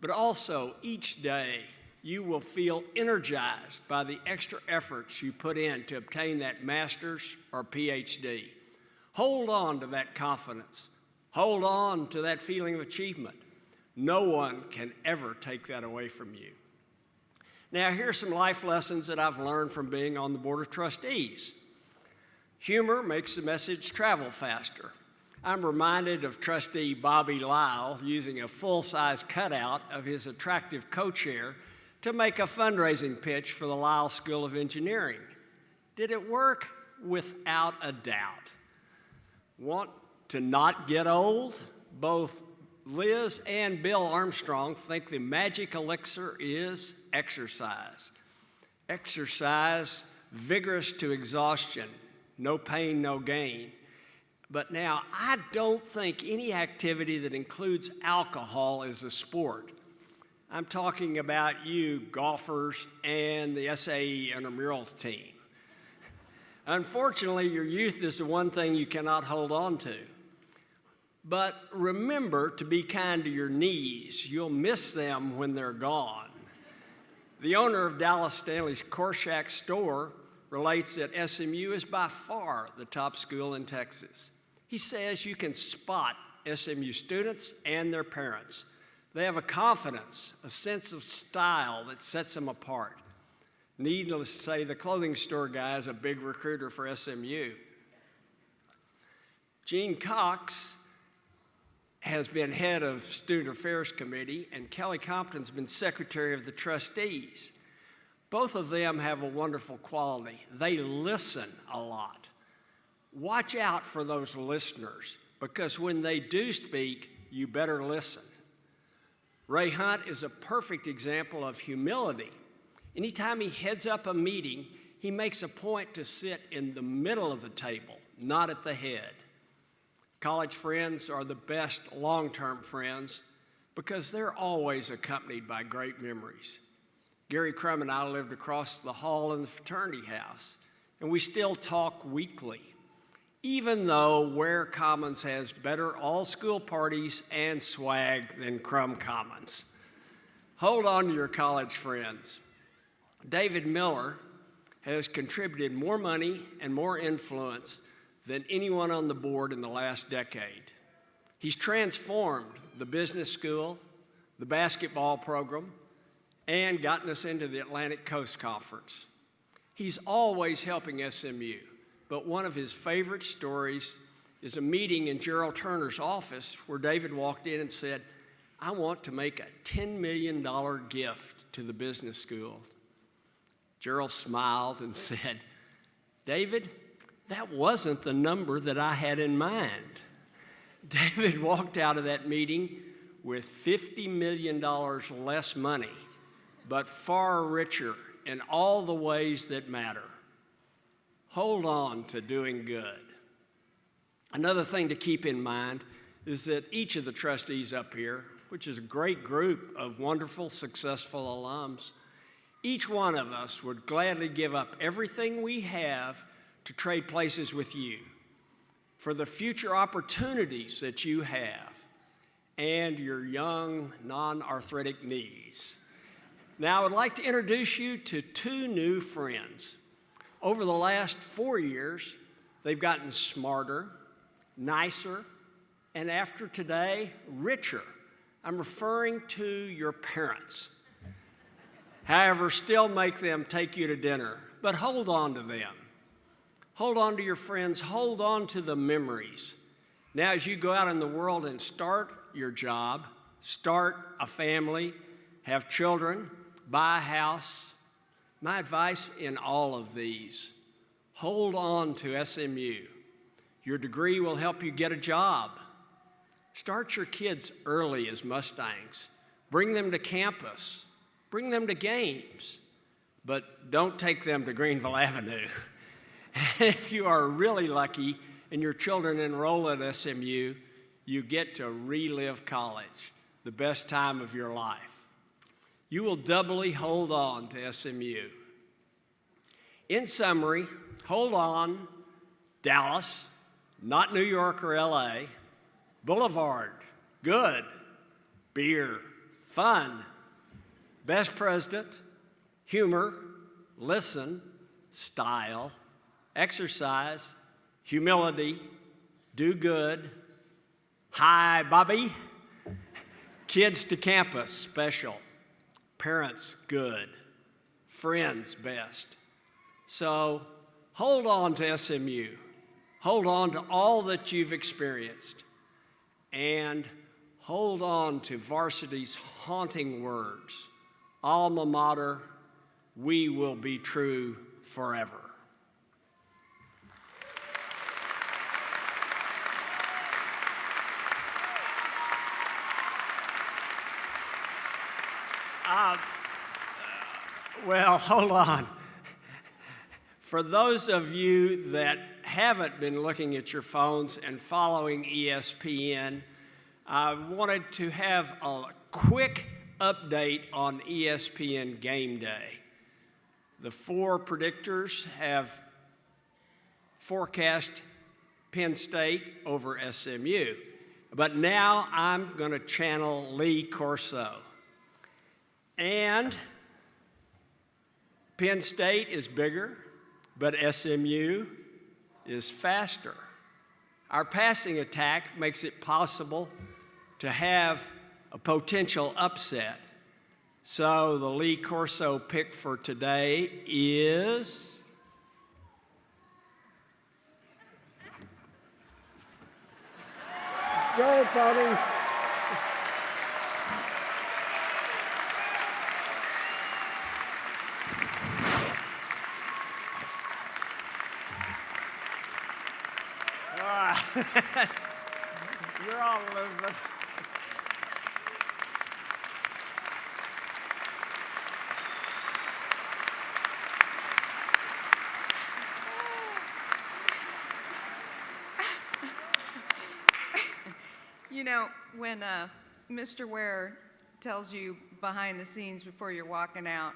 S10: but also each day you will feel energized by the extra efforts you put in to obtain that master's or PhD. Hold on to that confidence. Hold on to that feeling of achievement. No one can ever take that away from you. Now, here's some life lessons that I've learned from being on the Board of Trustees. Humor makes the message travel faster. I'm reminded of Trustee Bobby Lyle using a full-size cutout of his attractive co-chair to make a fundraising pitch for the Lyle School of Engineering. Did it work? Without a doubt. Want to not get old? Both Liz and Bill Armstrong think the magic elixir is exercise. Exercise, vigorous to exhaustion, no pain, no gain. But now, I don't think any activity that includes alcohol is a sport. I'm talking about you golfers and the SAE intramural team. Unfortunately, your youth is the one thing you cannot hold on to. But remember to be kind to your knees. You'll miss them when they're gone. The owner of Dallas Stanley's Korshak store relates that SMU is by far the top school in Texas. He says you can spot SMU students and their parents. They have a confidence, a sense of style that sets them apart. Needless to say, the clothing store guy is a big recruiter for SMU. Gene Cox has been head of Student Affairs Committee, and Kelly Compton's been secretary of the trustees. Both of them have a wonderful quality. They listen a lot. Watch out for those listeners, because when they do speak, you better listen. Ray Hunt is a perfect example of humility. Anytime he heads up a meeting, he makes a point to sit in the middle of the table, not at the head. College friends are the best long-term friends because they're always accompanied by great memories. Gary Crum and I lived across the hall in the fraternity house, and we still talk weekly, even though Ware Commons has better all-school parties and swag than Crum Commons. Hold on to your college friends. David Miller has contributed more money and more influence than anyone on the board in the last decade. He's transformed the business school, the basketball program, and gotten us into the Atlantic Coast Conference. He's always helping SMU, but one of his favorite stories is a meeting in Gerald Turner's office where David walked in and said, "I want to make a $10 million gift to the business school." Gerald smiled and said, "David, that wasn't the number that I had in mind." David walked out of that meeting with $50 million less money, but far richer in all the ways that matter. Hold on to doing good. Another thing to keep in mind is that each of the trustees up here, which is a great group of wonderful, successful alums, each one of us would gladly give up everything we have to trade places with you for the future opportunities that you have and your young, non-arthritic knees. Now, I would like to introduce you to 2 new friends. Over the last 4 years, they've gotten smarter, nicer, and after today, richer. I'm referring to your parents. However, still make them take you to dinner, but hold on to them. Hold on to your friends, hold on to the memories. Now, as you go out in the world and start your job, start a family, have children, buy a house, my advice in all of these, hold on to SMU. Your degree will help you get a job. Start your kids early as Mustangs. Bring them to campus. Bring them to games. But don't take them to Greenville Avenue. And if you are really lucky and your children enroll at SMU, you get to relive college, the best time of your life. You will doubly hold on to SMU. In summary, hold on, Dallas, not New York or LA, Boulevard, good, beer, fun, best president, humor, listen, style, exercise, humility, do good, hi, Bobby, kids to campus, special, parents, good, friends, best. So hold on to SMU. Hold on to all that you've experienced. And hold on to varsity's haunting words, alma mater, we will be true forever. Well, hold on. For those of you that haven't been looking at your phones and following ESPN, I wanted to have a quick update on ESPN Game Day. The 4 predictors have forecast Penn State over SMU. But now I'm going to channel Lee Corso. And Penn State is bigger, but SMU is faster. Our passing attack makes it possible to have a potential upset. So the Lee Corso pick for today is go, Ponies. You're all Elizabeth.
S4: You know, when Mr. Ware tells you behind the scenes before you're walking out,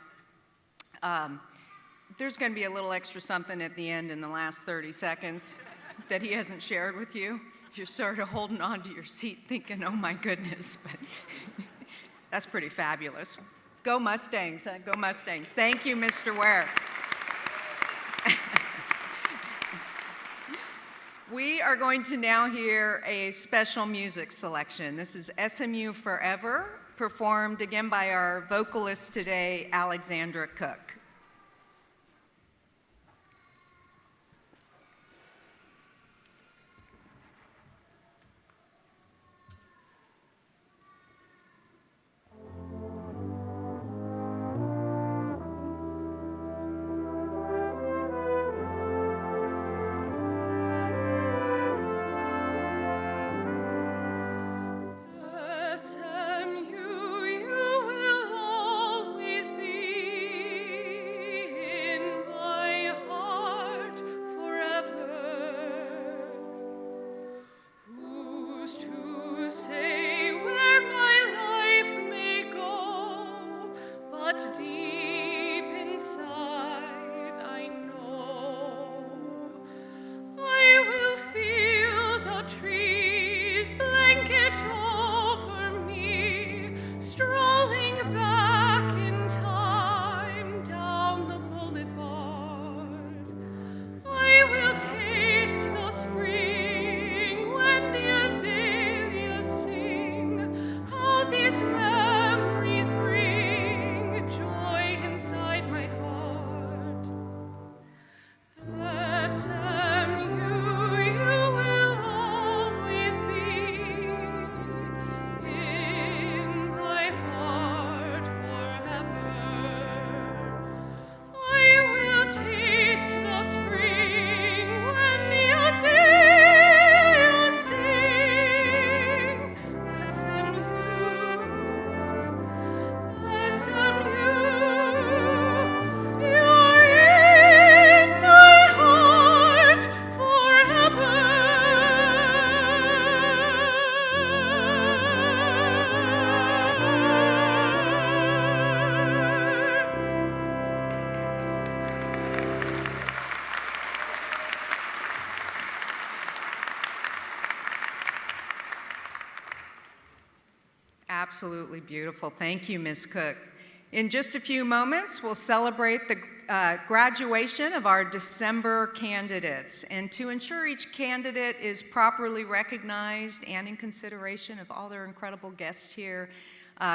S4: there's going to be a little extra something at the end in the last 30 seconds that he hasn't shared with you. You're sort of holding on to your seat thinking, oh my goodness, but that's pretty fabulous. Go Mustangs, go Mustangs. Thank you, Mr. Ware. We are going to now hear a special music selection. This is SMU Forever, performed again by our vocalist today, Alexandra Cook.
S6: These memories bring joy
S4: Absolutely beautiful. Thank you, Ms. Cook. In just a few moments, we'll celebrate the graduation of our December candidates. And to ensure each candidate is properly recognized and in consideration of all their incredible guests here,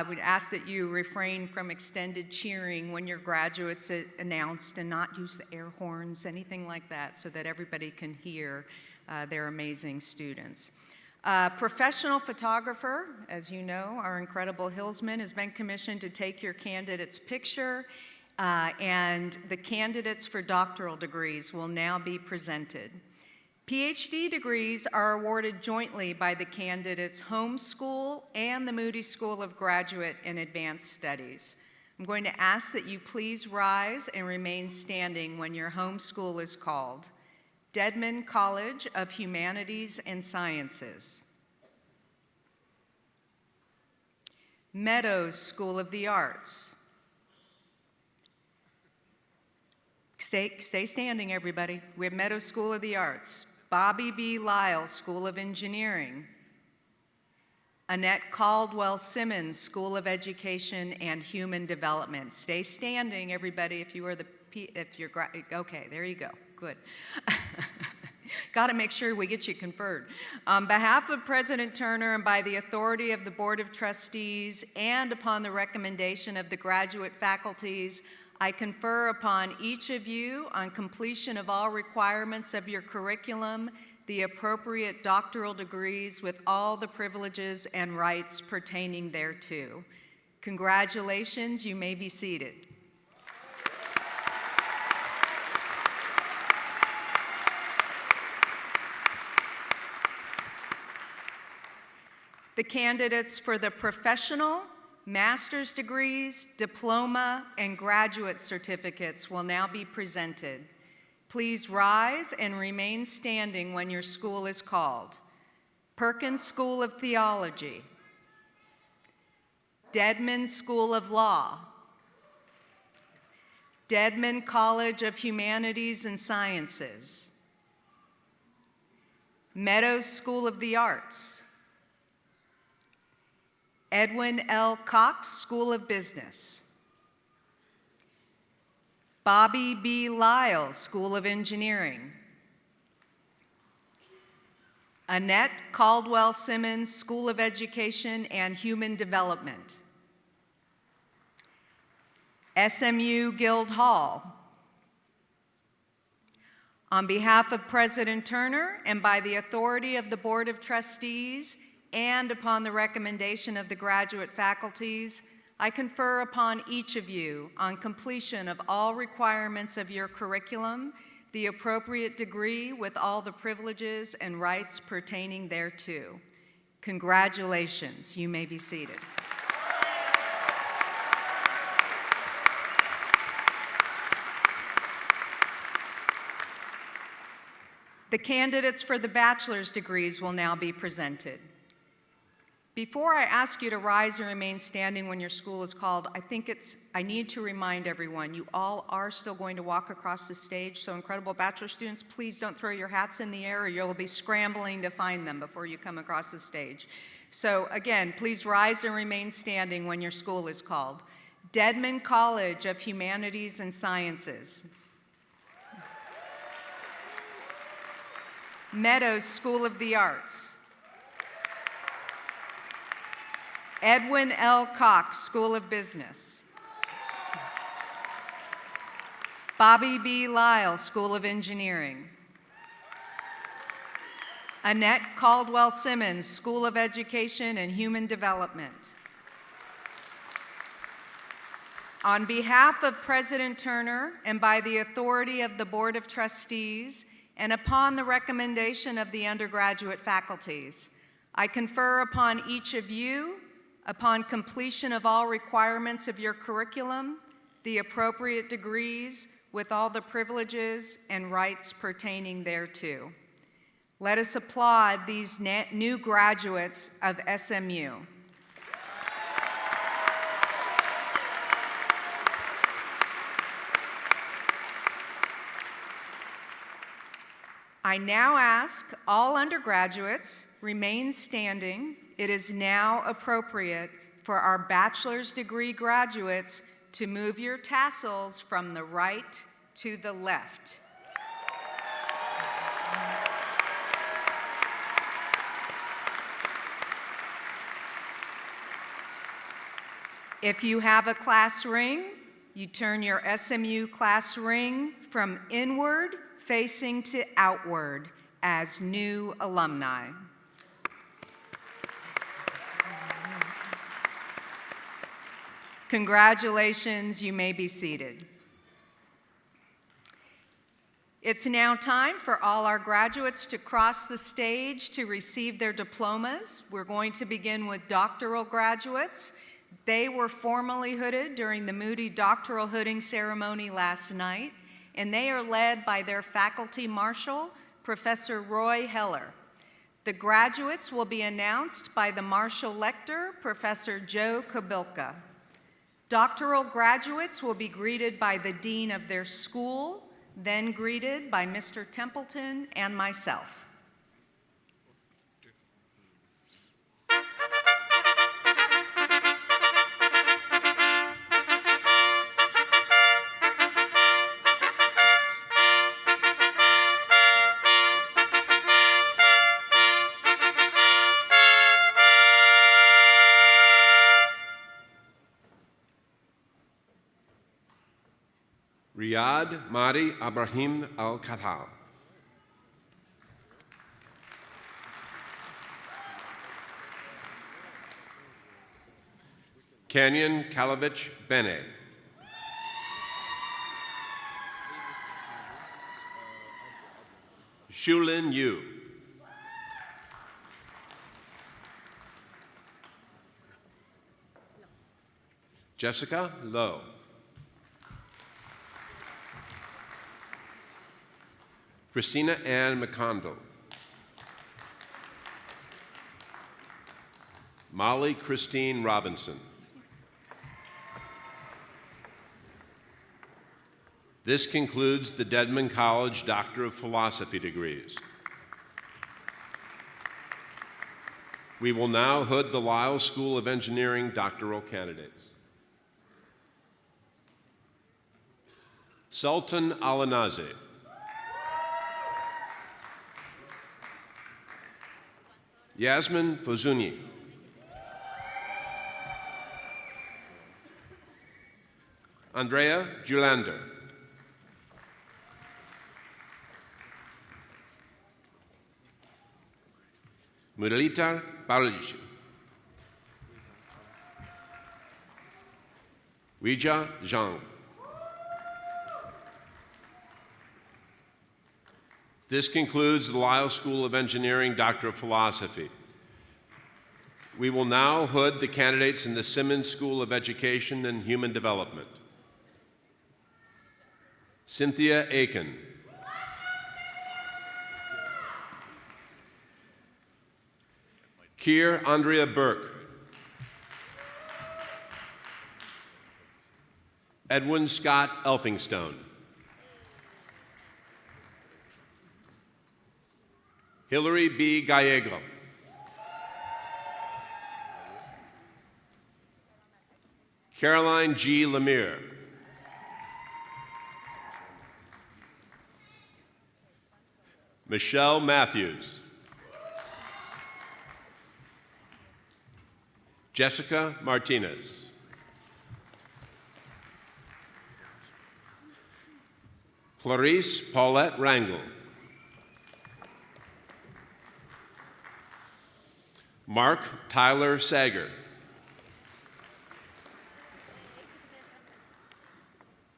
S4: we'd ask that you refrain from extended cheering when your graduates are announced and not use the air horns, anything like that, so that everybody can hear their amazing students. Professional photographer, as you know, our incredible Hillsman, has been commissioned to take your candidate's picture, and the candidates for doctoral degrees will now be presented. PhD degrees are awarded jointly by the candidate's home school and the Moody School of Graduate and Advanced Studies. I'm going to ask that you please rise and remain standing when your home school is called. Dedman College of Humanities and Sciences. Meadows School of the Arts. Stay standing, everybody. We have Meadows School of the Arts. Bobby B. Lyle School of Engineering. Annette Caldwell Simmons School of Education and Human Development. Stay standing, everybody, if you're okay, there you go. Good. Got to make sure we get you conferred. On behalf of President Turner and by the authority of the Board of Trustees and upon the recommendation of the graduate faculties, I confer upon each of you, on completion of all requirements of your curriculum, the appropriate doctoral degrees with all the privileges and rights pertaining thereto. Congratulations, you may be seated. The candidates for the professional, master's degrees, diploma, and graduate certificates will now be presented. Please rise and remain standing when your school is called. Perkins School of Theology, Dedman School of Law, Dedman College of Humanities and Sciences, Meadows School of the Arts, Edwin L. Cox School of Business, Bobby B. Lyle School of Engineering, Annette Caldwell Simmons School of Education and Human Development, SMU Guildhall. On behalf of President Turner and by the authority of the Board of Trustees and upon the recommendation of the graduate faculties, I confer upon each of you, on completion of all requirements of your curriculum, the appropriate degree with all the privileges and rights pertaining thereto. Congratulations, you may be seated. The candidates for the bachelor's degrees will now be presented. Before I ask you to rise and remain standing when your school is called, I need to remind everyone, you all are still going to walk across the stage, so incredible bachelor students, please don't throw your hats in the air or you'll be scrambling to find them before you come across the stage. So again, please rise and remain standing when your school is called. Dedman College of Humanities and Sciences. Meadows School of the Arts. Edwin L. Cox School of Business. Bobby B. Lyle School of Engineering. Annette Caldwell Simmons School of Education and Human Development. On behalf of President Turner and by the authority of the Board of Trustees and upon the recommendation of the undergraduate faculties, I confer upon each of you, upon completion of all requirements of your curriculum, the appropriate degrees with all the privileges and rights pertaining thereto. Let us applaud these new graduates of SMU. I now ask all undergraduates remain standing. It is now appropriate for our bachelor's degree graduates to move your tassels from the right to the left. If you have a class ring, you turn your SMU class ring from inward facing to outward as new alumni. Congratulations, you may be seated. It's now time for all our graduates to cross the stage to receive their diplomas. We're going to begin with doctoral graduates. They were formally hooded during the Moody doctoral hooding ceremony last night, and they are led by their faculty marshal, Professor Roy Heller. The graduates will be announced by the Marshal Lector, Professor Joe Kabilka. Doctoral graduates will be greeted by the dean of their school, then greeted by Mr. Templeton and myself.
S11: Riyad Mari Ibrahim Al-Khatal. Canyon Kalovich Bene. Shulin Yu. Jessica Lowe. Christina Ann McCondell. Molly Christine Robinson. This concludes the Dedman College Doctor of Philosophy degrees. We will now hood the Lyle School of Engineering doctoral candidates. Sultan Alanaze. Yasmin Fozuni. Andrea Julander. Muralita Barlici. Weijia Zhang. This concludes the Lyle School of Engineering Doctor of Philosophy. We will now hood the candidates in the Simmons School of Education and Human Development. Cynthia Aiken. Keir Andrea Burke. Edwin Scott Elphinstone. Hillary B. Gallego. Caroline G. Lemire. Michelle Matthews. Jessica Martinez. Clarice Paulette Rangel. Mark Tyler Sager.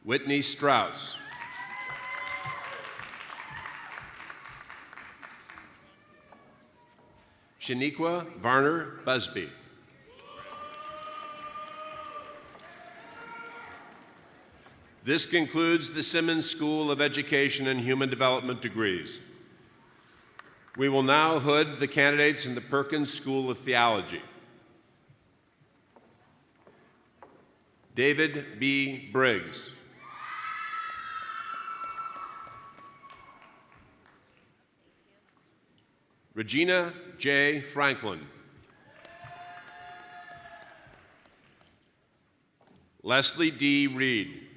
S11: Whitney Strauss. Shaniqua Varner Busby. This concludes the Simmons School of Education and Human Development degrees. We will now hood the candidates in the Perkins School of Theology. David B. Briggs. Regina J. Franklin. Leslie D. Reed.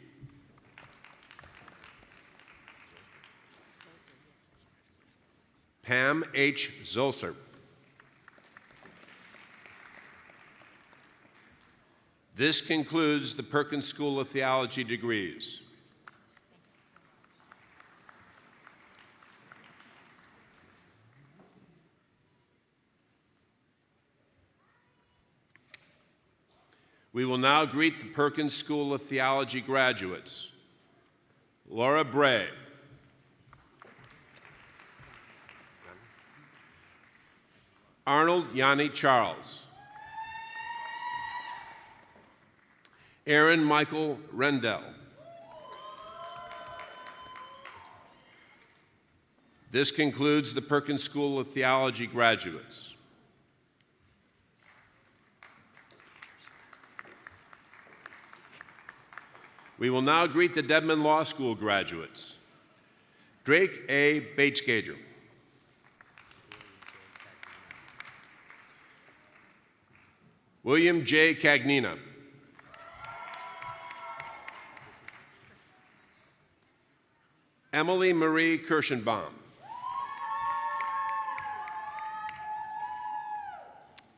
S11: Pam H. Zolzer. This concludes the Perkins School of Theology degrees. We will now greet the Perkins School of Theology graduates. Laura Bray. Arnold Yanni Charles. Aaron Michael Rendell. This concludes the Perkins School of Theology graduates. We will now greet the Dedman Law School graduates. Drake A. Batesgager. William J. Cagnina. Emily Marie Kirschenbaum.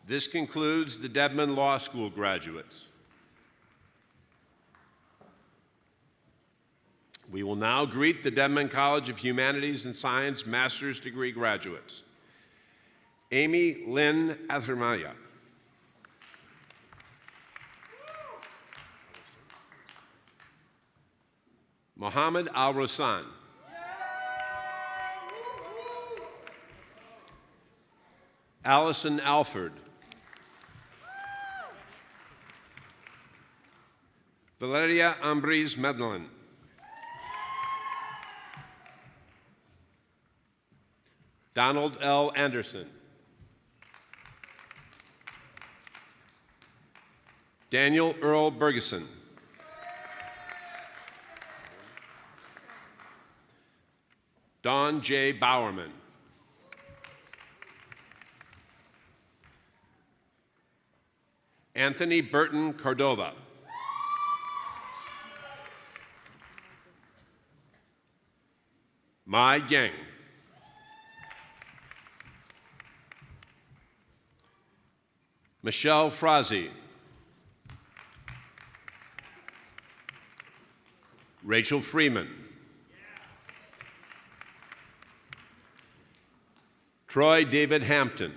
S11: This concludes the Dedman Law School graduates. We will now greet the Dedman College of Humanities and Science master's degree graduates. Amy Lynn Athermaya. Mohammed Al-Rasan. Allison Alford. Valeria Ambris Medlin. Donald L. Anderson. Daniel Earl Bergeson. Don J. Bowerman. Anthony Burton Cordova. Mai Yang. Michelle Frazee. Rachel Freeman. Troy David Hampton.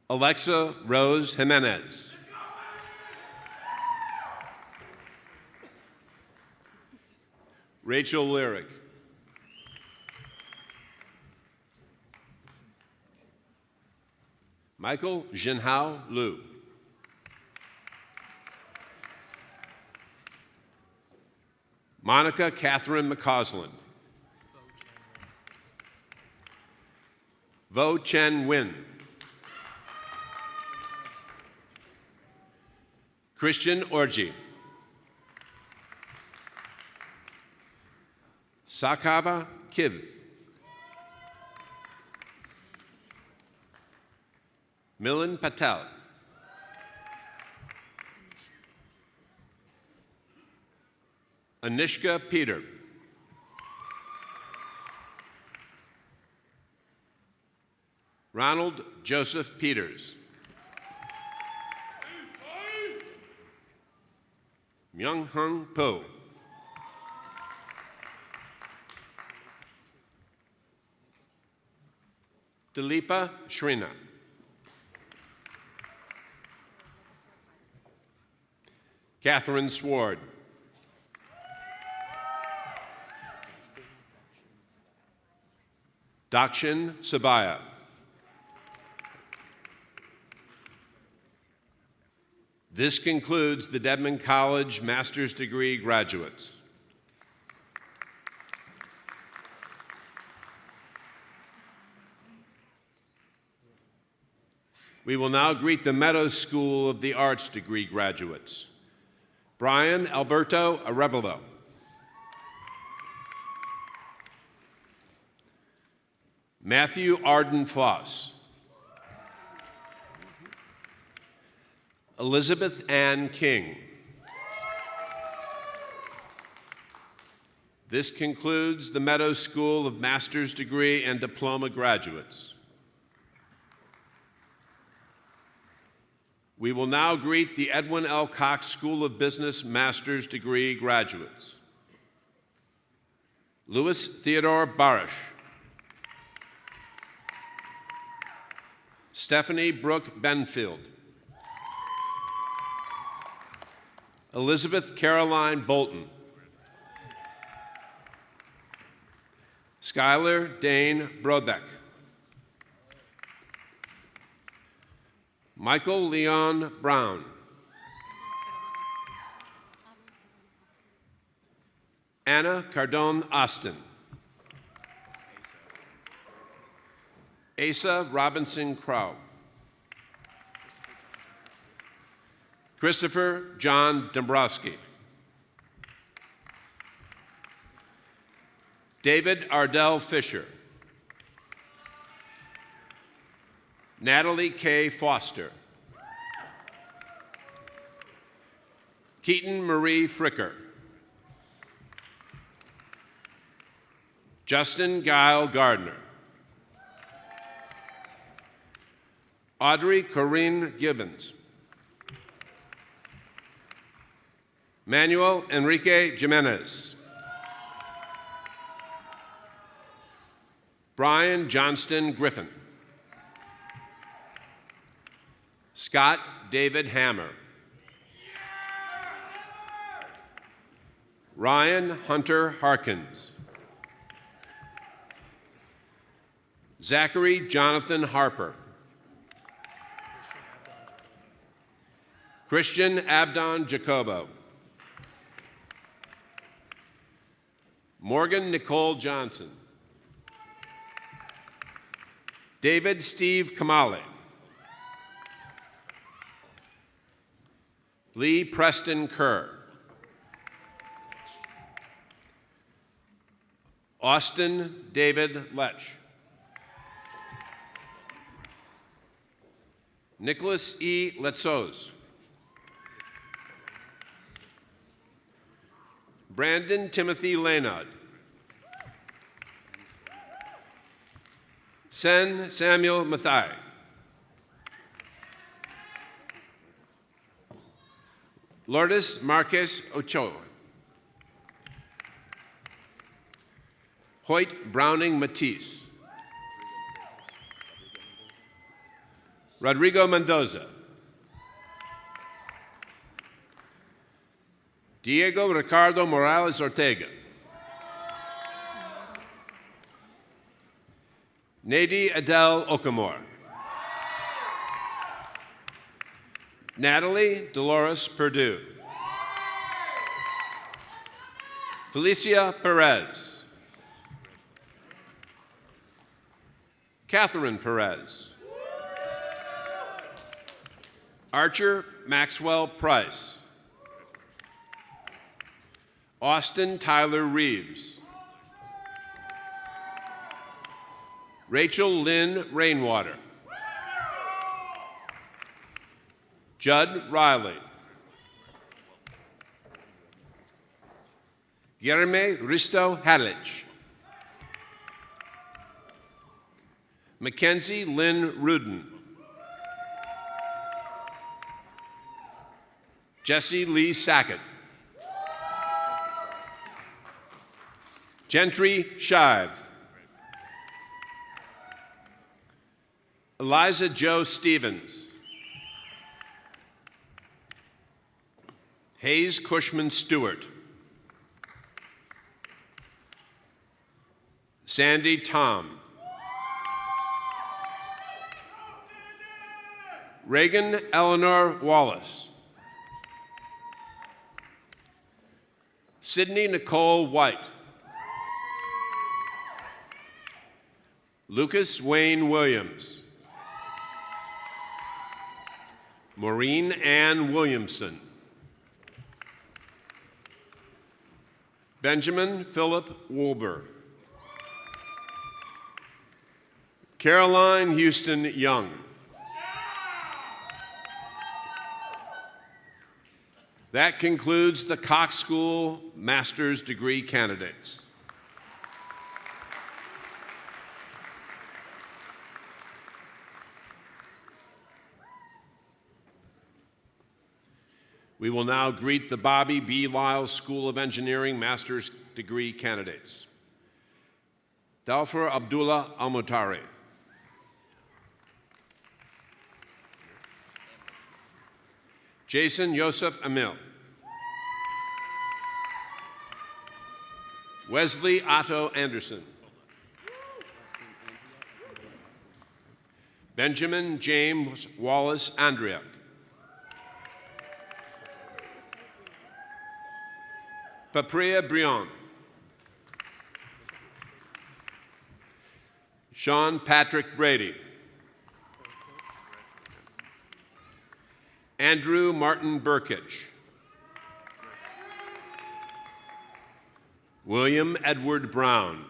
S11: Alexa Rose Jimenez. Rachel Lyric. Michael Jinhao Liu. Monica Catherine McCausland. Vo Chen Win. Christian Orji. Sakava Kiv. Milan Patel. Anishka Peter. Ronald Joseph Peters. Myung Hung Po. Dilipa Shrina. Catherine Sward. Dakshin Sabaya. This concludes the Dedman College master's degree graduates. We will now greet the Meadows School of the Arts degree graduates. Brian Alberto Arevalo. Matthew Arden Foss. Elizabeth Ann King. This concludes the Meadows School of Master's Degree and Diploma graduates. We will now greet the Edwin L. Cox School of Business Master's Degree graduates. Louis Theodore Barish. Stephanie Brooke Benfield. Elizabeth Caroline Bolton. Skylar Dane Brobeck. Michael Leon Brown. Anna Cardone Austin. Asa Robinson Crow. Christopher John Dombrowski. David Ardell Fisher. Natalie K. Foster. Keaton Marie Fricker. Justin Guile Gardner. Audrey Corinne Gibbons. Manuel Enrique Jimenez. Brian Johnston Griffin. Scott David Hammer. Ryan Hunter Harkins. Zachary Jonathan Harper. Christian Abdon Jacobo. Morgan Nicole Johnson. David Steve Kamali. Lee Preston Kerr. Austin David Lech. Nicholas E. Letsos. Brandon Timothy Leynard. Sen Samuel Mathai. Lourdes Marquez Ochoa. Hoyt Browning Matisse. Rodrigo Mendoza. Diego Ricardo Morales Ortega. Nady Adele Okamore. Natalie Dolores Perdue. Felicia Perez. Catherine Perez. Archer Maxwell Price. Austin Tyler Reeves. Rachel Lynn Rainwater. Judd Riley. Jeremy Risto Hadlich. Mackenzie Lynn Rudin. Jesse Lee Sackett. Gentry Shive. Eliza Jo Stevens. Hayes Cushman Stewart. Sandy Tom. Reagan Eleanor Wallace. Sydney Nicole White. Lucas Wayne Williams. Maureen Ann Williamson. Benjamin Philip Woolber. Caroline Houston Young. That concludes the Cox School master's degree candidates. We will now greet the Bobby B. Lyles School of Engineering master's degree candidates. Dalfar Abdullah Almutari. Jason Yosef Emil. Wesley Otto Anderson. Benjamin James Wallace Andrea. Papriya Brion. Sean Patrick Brady. Andrew Martin Burkich. William Edward Brown.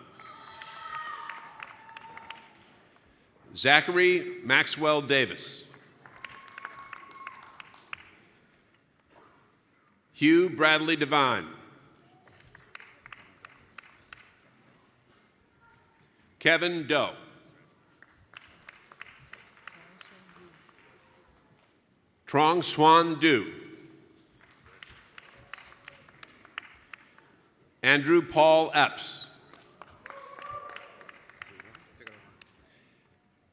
S11: Zachary Maxwell Davis. Hugh Bradley Devine. Kevin Doe. Trong Swan Du. Andrew Paul Epps.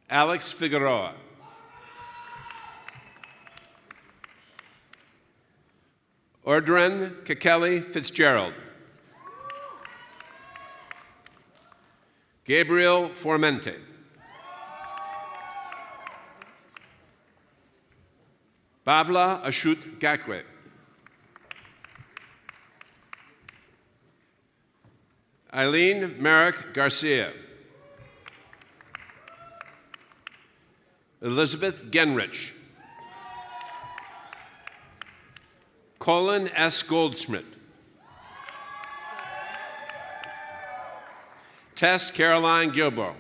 S11: Alex Figueroa. Ordren Kekeli Fitzgerald. Gabriel Formente. Babla Ashut Gakwe. Eileen Merrick Garcia. Elizabeth Genrich. Colin S. Goldschmidt. Tess Caroline Gilbo.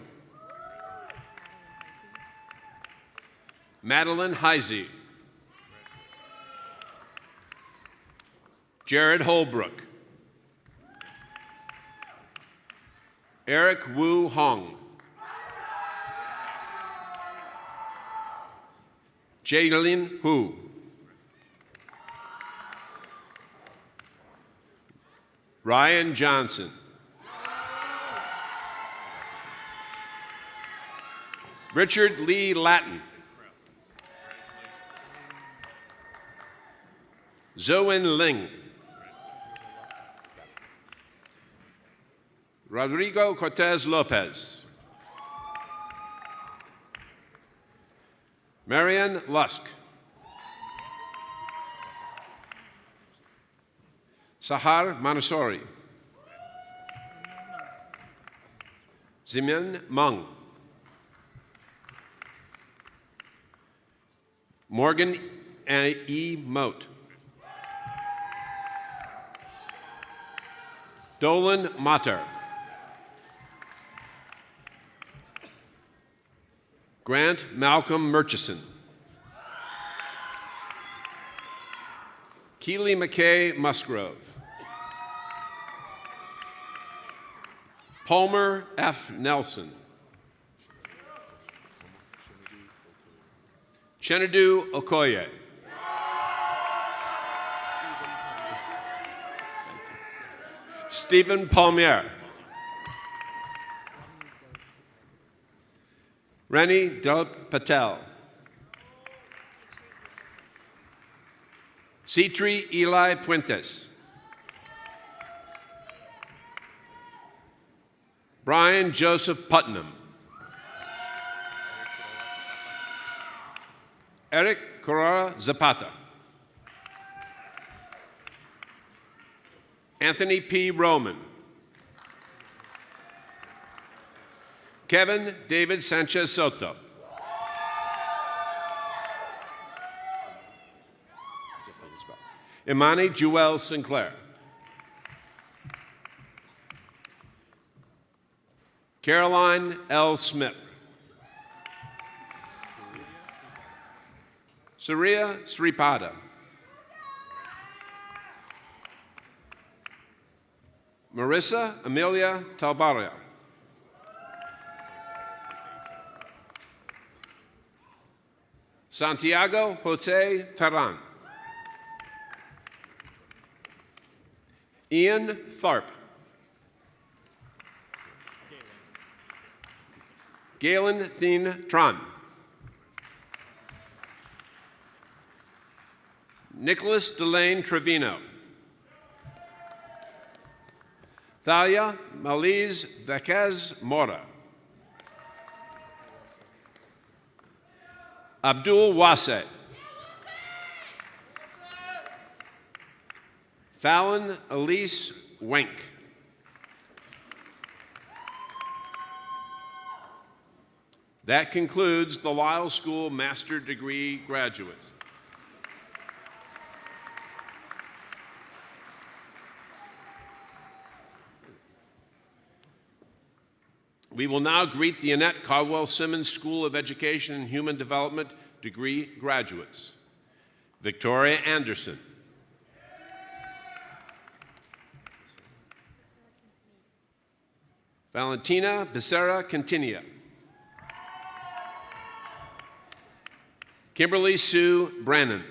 S11: Madeline Heisey. Jared Holbrook. Eric Wu Hong. Jaylin Hu. Ryan Johnson. Richard Lee Latin. Zoen Ling. Rodrigo Cortez Lopez. Marian Lusk. Sahar Manasori. Zimin Meng. Morgan E. Moat. Dolan Mater. Grant Malcolm Murchison. Keely McKay Musgrove. Palmer F. Nelson. Chenadu Okoye. Stephen Palmier. Reni Dilip Patel. Citri Eli Puentes. Brian Joseph Putnam. Eric Corora Zapata. Anthony P. Roman. Kevin David Sanchez Soto. Imani Jewel Sinclair. Caroline L. Smith. Surya Sripada. Marissa Amelia Talvaria. Santiago Jose Taran. Ian Tharp. Galen Thien Tran. Nicholas Delane Trevino. Thalia Maliz Vequez Mora. Abdul Wase. Fallon Elise Wenk. That concludes the Lyle School Master Degree graduates. We will now greet the Annette Caldwell Simmons School of Education and Human Development degree graduates. Victoria Anderson. Valentina Becerra Quintanilla. Kimberly Sue Brannon.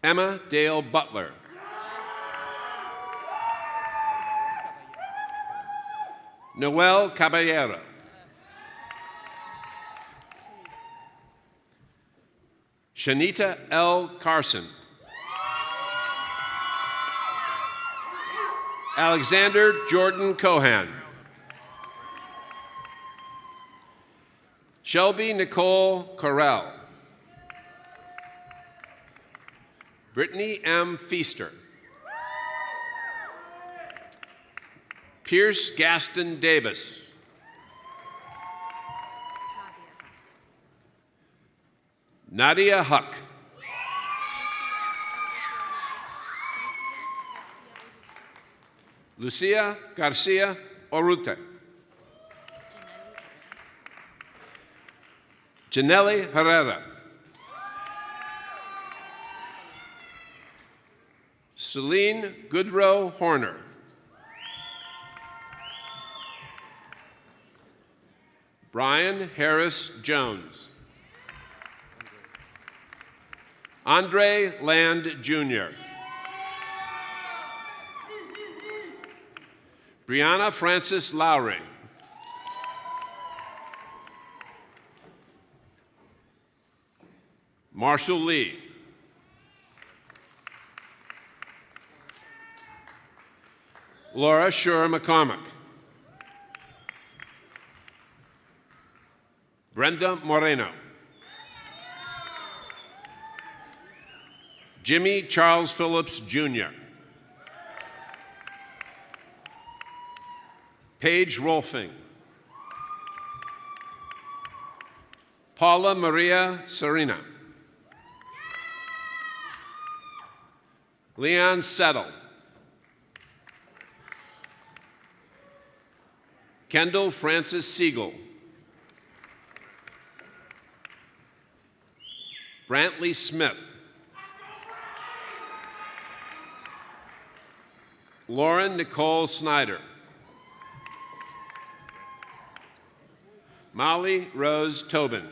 S11: Emma Dale Butler. Noel Caballero. Shanita L. Carson. Alexander Jordan Cohan. Shelby Nicole Correll. Brittany M. Feaster. Pierce Gaston Davis. Nadia Huck. Lucia Garcia Orute. Janelli Herrera. Celine Goodrow Horner. Brian Harris Jones. Andre Land Jr. Brianna Francis Lowry. Marshall Lee. Laura Shure McCormick. Brenda Moreno. Jimmy Charles Phillips, Jr. Paige Rolfing. Paula Maria Serena. Leon Settle. Kendall Francis Siegel. Brantley Smith. Lauren Nicole Snyder. Molly Rose Tobin.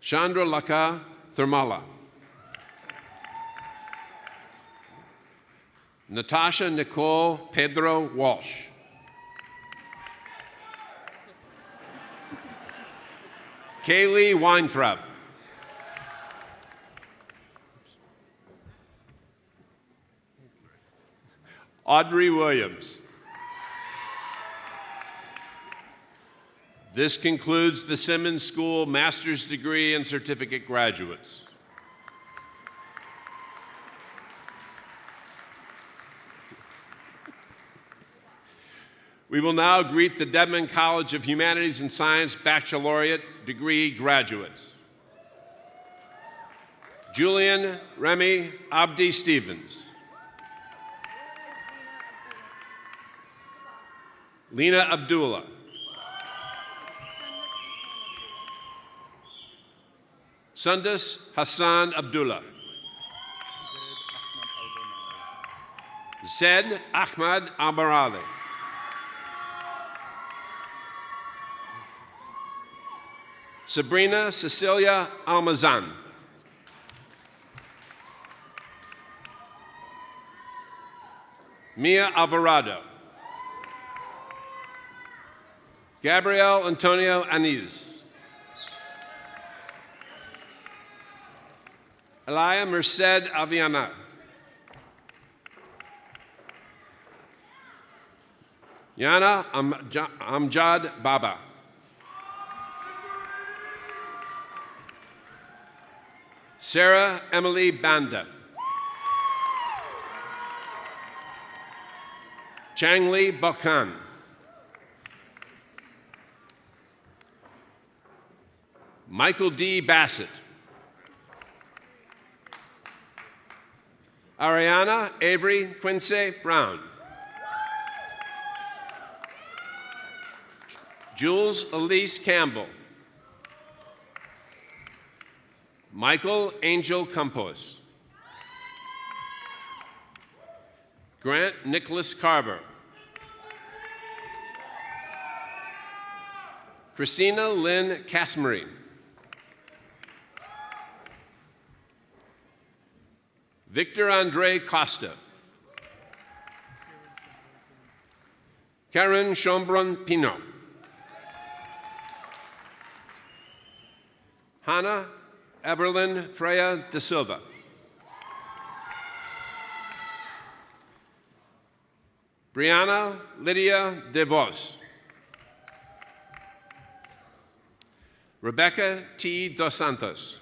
S11: Chandra Laka Thermala. Natasha Nicole Pedro Walsh. Kaylee Weintraub. Audrey Williams. This concludes the Simmons School Master's Degree and Certificate graduates. We will now greet the Dedman College of Humanities and Science Baccalaureate degree graduates. Julian Remy Abdi Stevens. Lena Abdullah. Sundus Hassan Abdullah. Zed Ahmad Abarali. Sabrina Cecilia Almazan. Mia Alvarado. Gabriel Antonio Aniz. Elia Merced Aviana. Yana Amjad Baba. Sarah Emily Banda. Changli Balkan. Michael D. Bassett. Ariana Avery Quincy Brown. Jules Elise Campbell. Michael Angel Campos. Grant Nicholas Carver. Christina Lynn Casmarie. Victor Andre Costa. Karen Chambron Pino. Hannah Everlyn Freya de Silva. Brianna Lydia DeVos. Rebecca T. Dos Santos.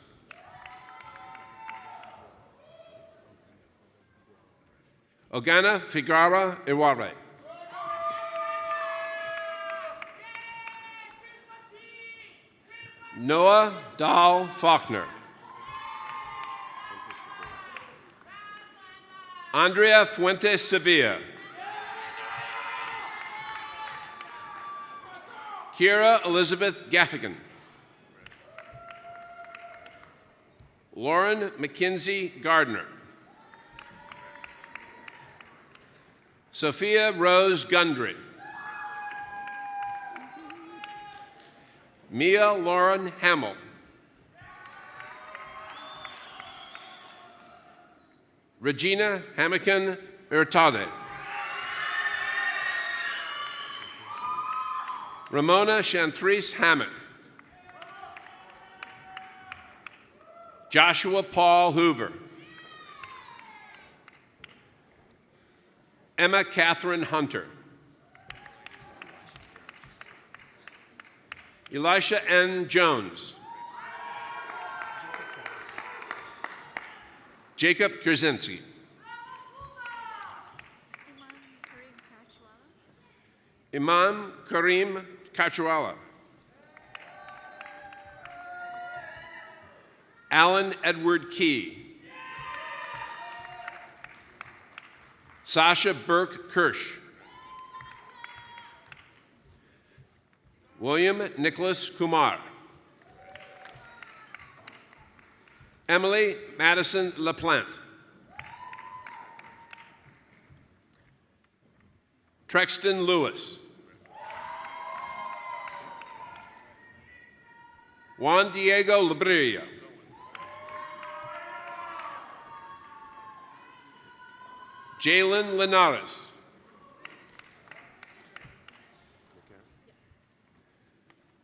S11: Ogana Figueroa Iware. Noah Dahl Faulkner. Andrea Fuentes Sevilla. Kira Elizabeth Gaffigan. Lauren McKinsey Gardner. Sophia Rose Gundry. Mia Lauren Hamill. Regina Hamakin Urtade. Ramona Chantrice Hammock. Joshua Paul Hoover. Emma Catherine Hunter. Elisha N. Jones. Jacob Krasinski. Imam Karim Kachuala. Alan Edward Key. Sasha Burke Kirsch. William Nicholas Kumar. Emily Madison LaPlante. Trexton Lewis. Juan Diego Labria. Jalen Linares.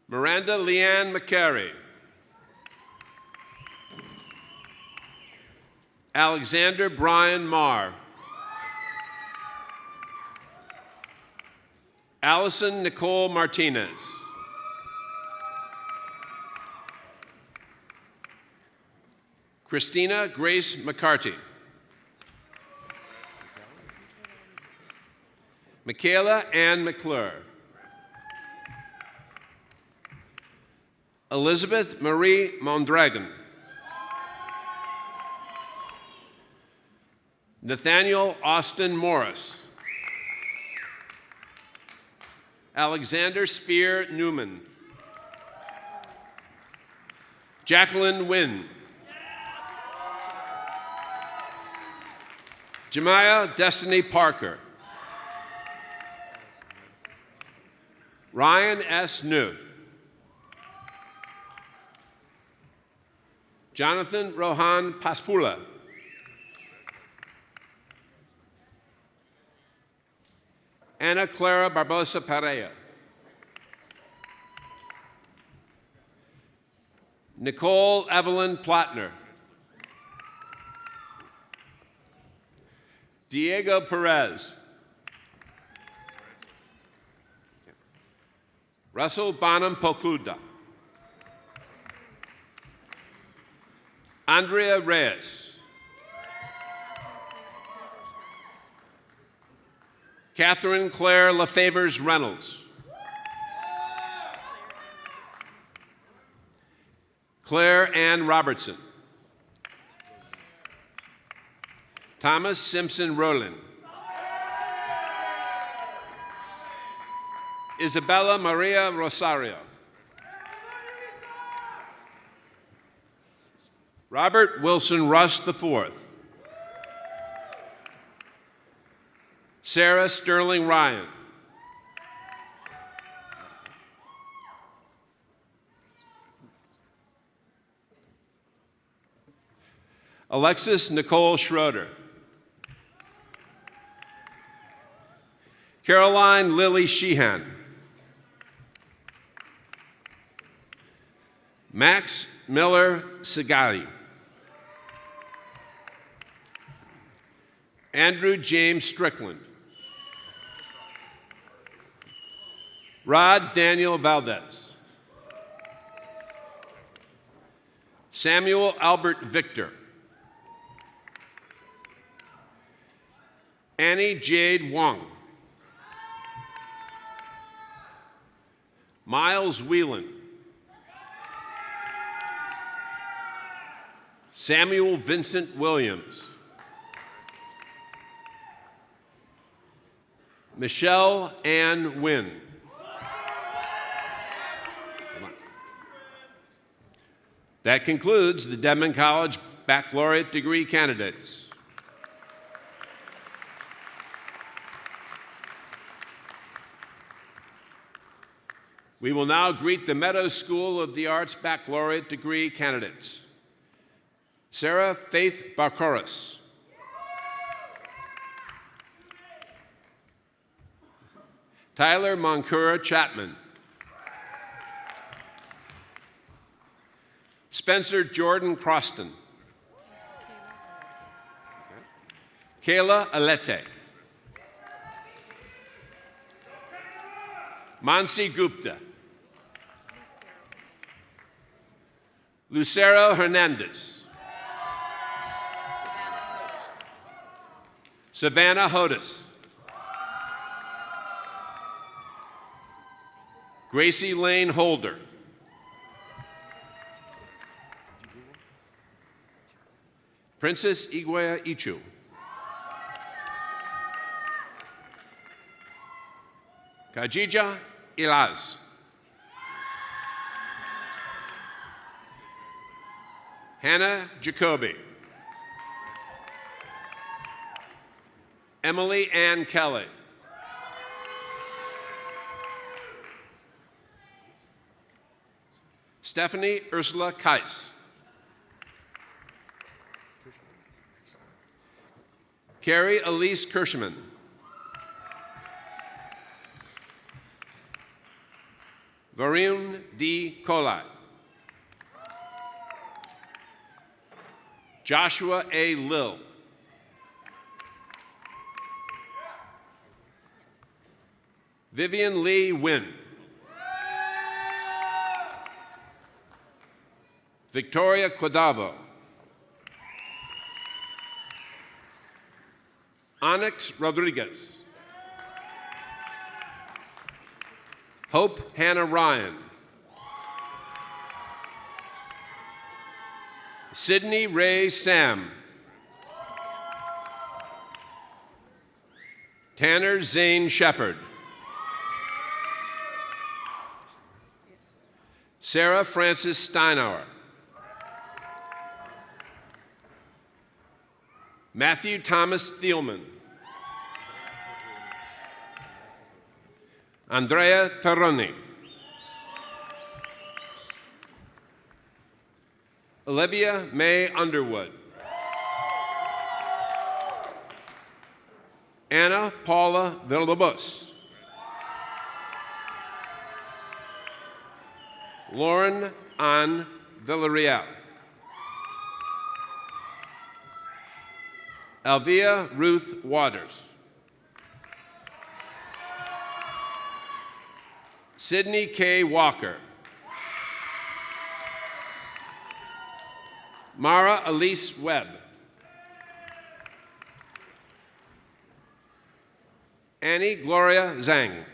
S11: Miranda Leanne McCary. Alexander Brian Marr. Allison Nicole Martinez. Christina Grace McCarty. Michaela Ann McClure. Elizabeth Marie Mondragon. Nathaniel Austin Morris. Alexander Spear Newman. Jacqueline Wynn. Jemiah Destiny Parker. Ryan S. New. Jonathan Rohan Paspula. Ana Clara Barbosa Pereira. Nicole Evelyn Plattner. Diego Perez. Russell Bonham Pokluda. Andrea Reyes. Catherine Claire LaFavers Reynolds. Claire Ann Robertson. Thomas Simpson Rowland. Isabella Maria Rosario. Robert Wilson Russ IV. Sarah Sterling Ryan. Alexis Nicole Schroeder. Caroline Lily Sheehan. Max Miller Segari. Andrew James Strickland. Rod Daniel Valdez. Samuel Albert Victor. Annie Jade Wong. Miles Whelan. Samuel Vincent Williams. Michelle Ann Wynn. That concludes the Dedman College baccalaureate degree candidates. We will now greet the Meadows School of the Arts baccalaureate degree candidates. Sarah Faith Barcoris. Tyler Moncura Chapman. Spencer Jordan Croston. Kayla Alete. Mansi Gupta. Lucero Hernandez. Savannah Hodis. Gracie Lane Holder. Princess Iguaya Ichu. Kajija Ilaz. Hannah Jacoby. Emily Ann Kelly. Stephanie Ursula Kais. Carrie Elise Kirschman. Varun D. Kolai. Joshua A. Lill. Vivian Lee Wynn. Victoria Quadavo. Onyx Rodriguez. Hope Hannah Ryan. Sydney Ray Sam. Tanner Zane Shepard. Sarah Frances Steinauer. Matthew Thomas Thielman. Andrea Taroni. Olivia May Underwood. Anna Paula Villalobos. Lauren Ann Villarreal. Alvia Ruth Waters. Sydney K. Walker. Mara Elise Webb. Annie Gloria Zhang.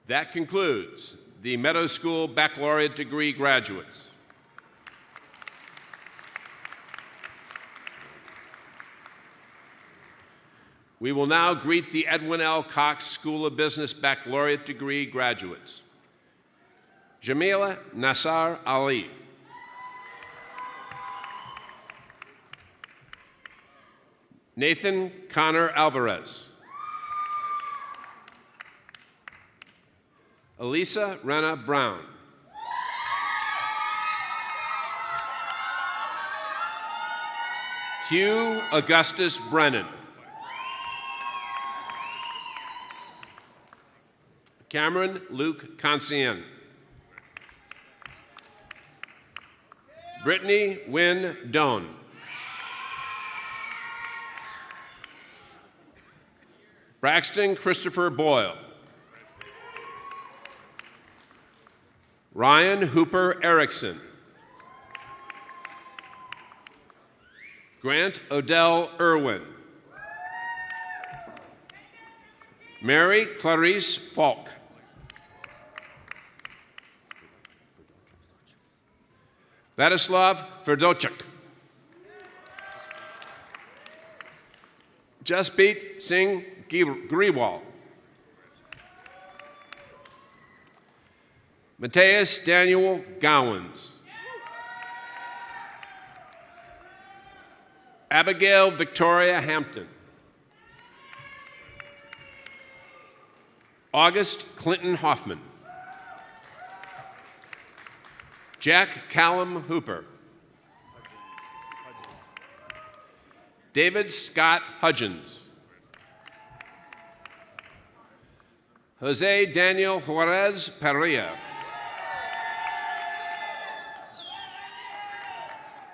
S11: That concludes the Meadow School Baccalaureate degree graduates. We will now greet the Edwin L. Cox School of Business Baccalaureate degree graduates. Jamila Nassar Ali. Nathan Connor Alvarez. Elisa Rena Brown. Hugh Augustus Brennan. Cameron Luke Consien. Brittany Wynn Doan. Braxton Christopher Boyle. Ryan Hooper Erickson. Grant Odell Irwin. Mary Clarice Falk. Vladislav Verdochuk. Jaspreet Singh Grewal. Mateus Daniel Gowans. Abigail Victoria Hampton. August Clinton Hoffman. Jack Callum Hooper. David Scott Hudgens. Jose Daniel Juarez Perea.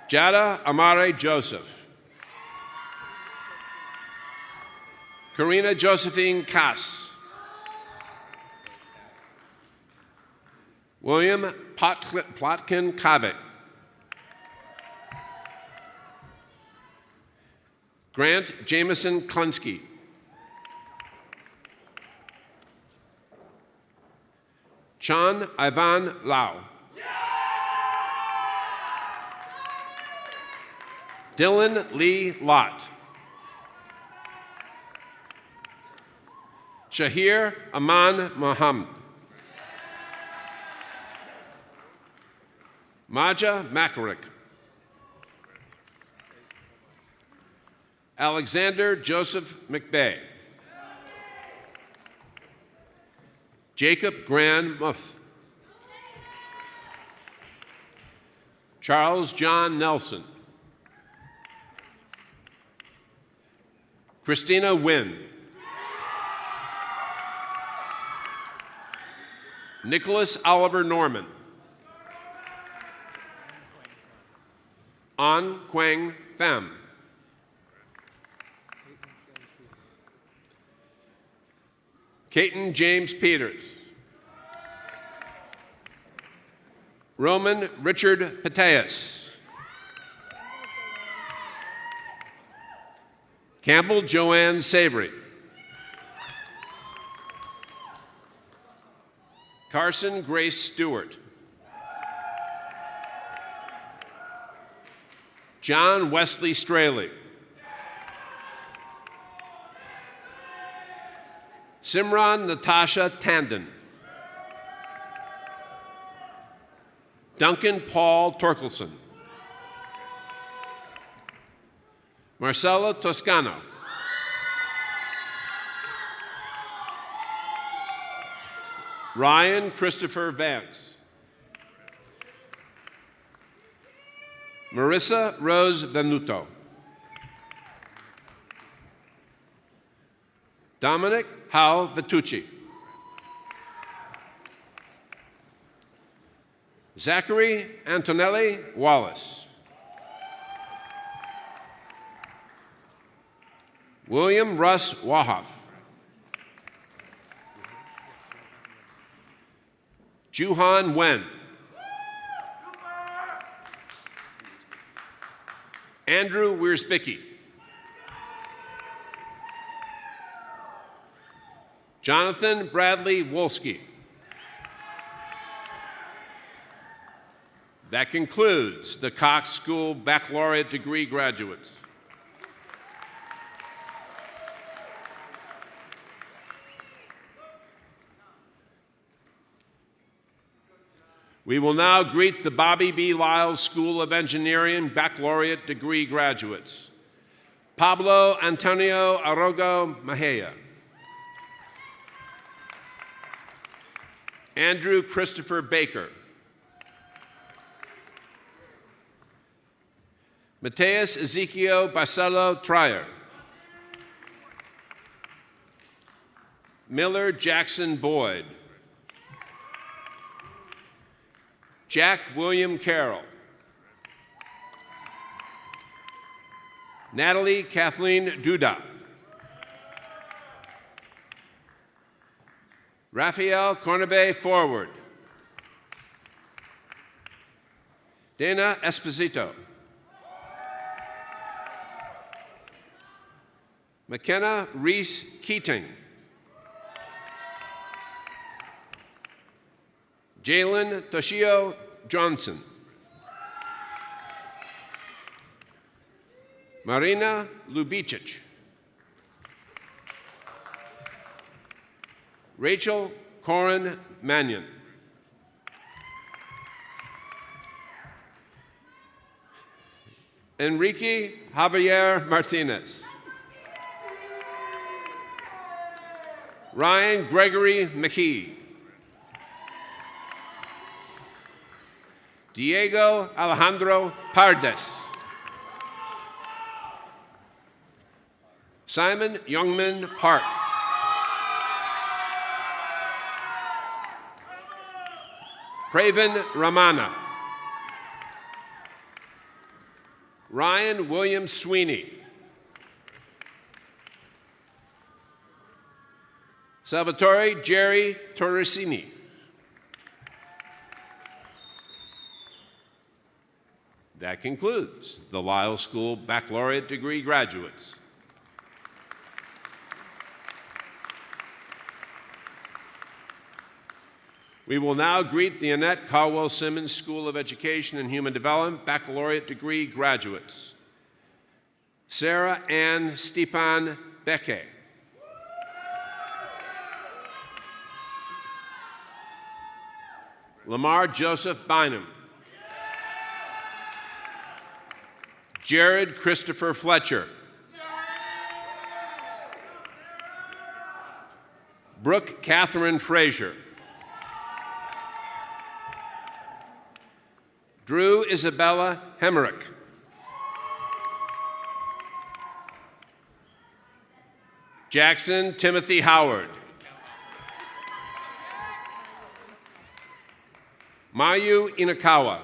S11: Jada Amare Joseph. Karina Josephine Cass. William Plotkin Kavik. Grant Jameson Klunsky. Chan Ivan Lau. Dylan Lee Lott. Shahir Aman Muhammad. Maja Makarik. Alexander Joseph McBay. Jacob Grand Muth. Charles John Nelson. Christina Wynn. Nicholas Oliver Norman. An Quang Pham. Caton James Peters. Roman Richard Pateas. Campbell Joanne Savory. Carson Grace Stewart. John Wesley Straley. Simran Natasha Tandon. Duncan Paul Torkelson. Marcelo Toscano. Ryan Christopher Vance. Marissa Rose Venuto. Dominic Hal Vitucci. Zachary Antonelli Wallace. William Russ Wahoff. Juhan Wen. Andrew Wiersbicki. Jonathan Bradley Wolski. That concludes the Cox School Baccalaureate degree graduates. We will now greet the Bobby B. Lyles School of Engineering Baccalaureate degree graduates. Pablo Antonio Arogo Mejia. Andrew Christopher Baker. Mateus Ezequiel Barcelo Trier. Miller Jackson Boyd. Jack William Carroll. Natalie Kathleen Duda. Raphael Cornebay Forward. Dana Esposito. McKenna Reese Keating. Jalen Toshio Johnson. Marina Lubicic. Rachel Corin Mannion. Enrique Javier Martinez. Ryan Gregory McKee. Diego Alejandro Pardes. Simon Youngman Park. Praven Ramana. Ryan William Sweeney. Salvatore Jerry Torresini. That concludes the Lyles School Baccalaureate degree graduates. We will now greet the Annette Caldwell Simmons School of Education and Human Development Baccalaureate degree graduates. Sarah Ann Stepan Becke. Lamar Joseph Bynum. Jared Christopher Fletcher. Brooke Catherine Frazier. Drew Isabella Hemerick. Jackson Timothy Howard. Mayu Inakawa.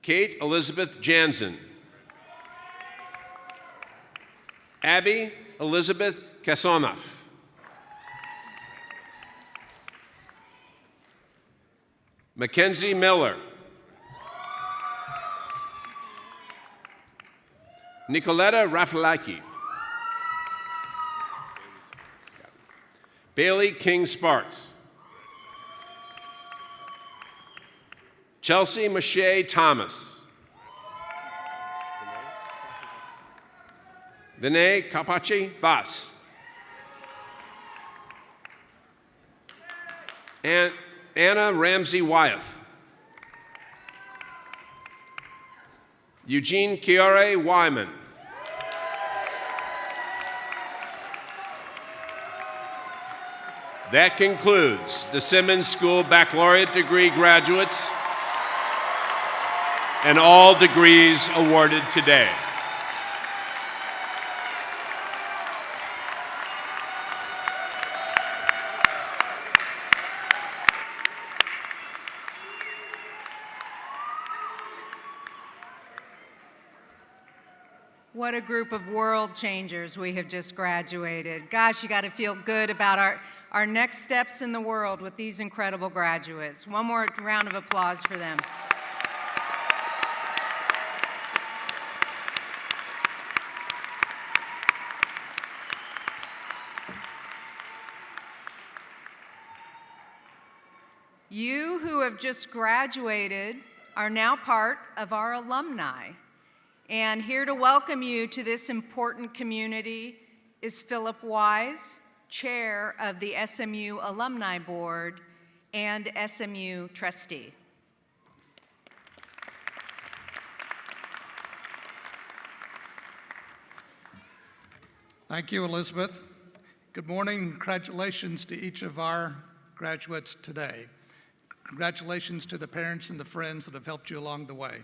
S11: Kate Elizabeth Jansen. Abby Elizabeth Kasonoff. Mackenzie Miller. Nicoletta Rafalaki. Bailey King Sparks. Chelsea Mache Thomas. Vinay Kapachi Vas. Anna Ramsey Wyeth. Eugene Chiore Wyman. That concludes the Simmons School Baccalaureate degree graduates and all degrees awarded today.
S4: What a group of world changers we have just graduated. Gosh, you got to feel good about our next steps in the world with these incredible graduates. One more round of applause for them. You who have just graduated are now part of our alumni. And here to welcome you to this important community is Philip Wise, Chair of the SMU Alumni Board and SMU Trustee.
S12: Thank you, Elizabeth. Good morning. Congratulations to each of our graduates today. Congratulations to the parents and the friends that have helped you along the way.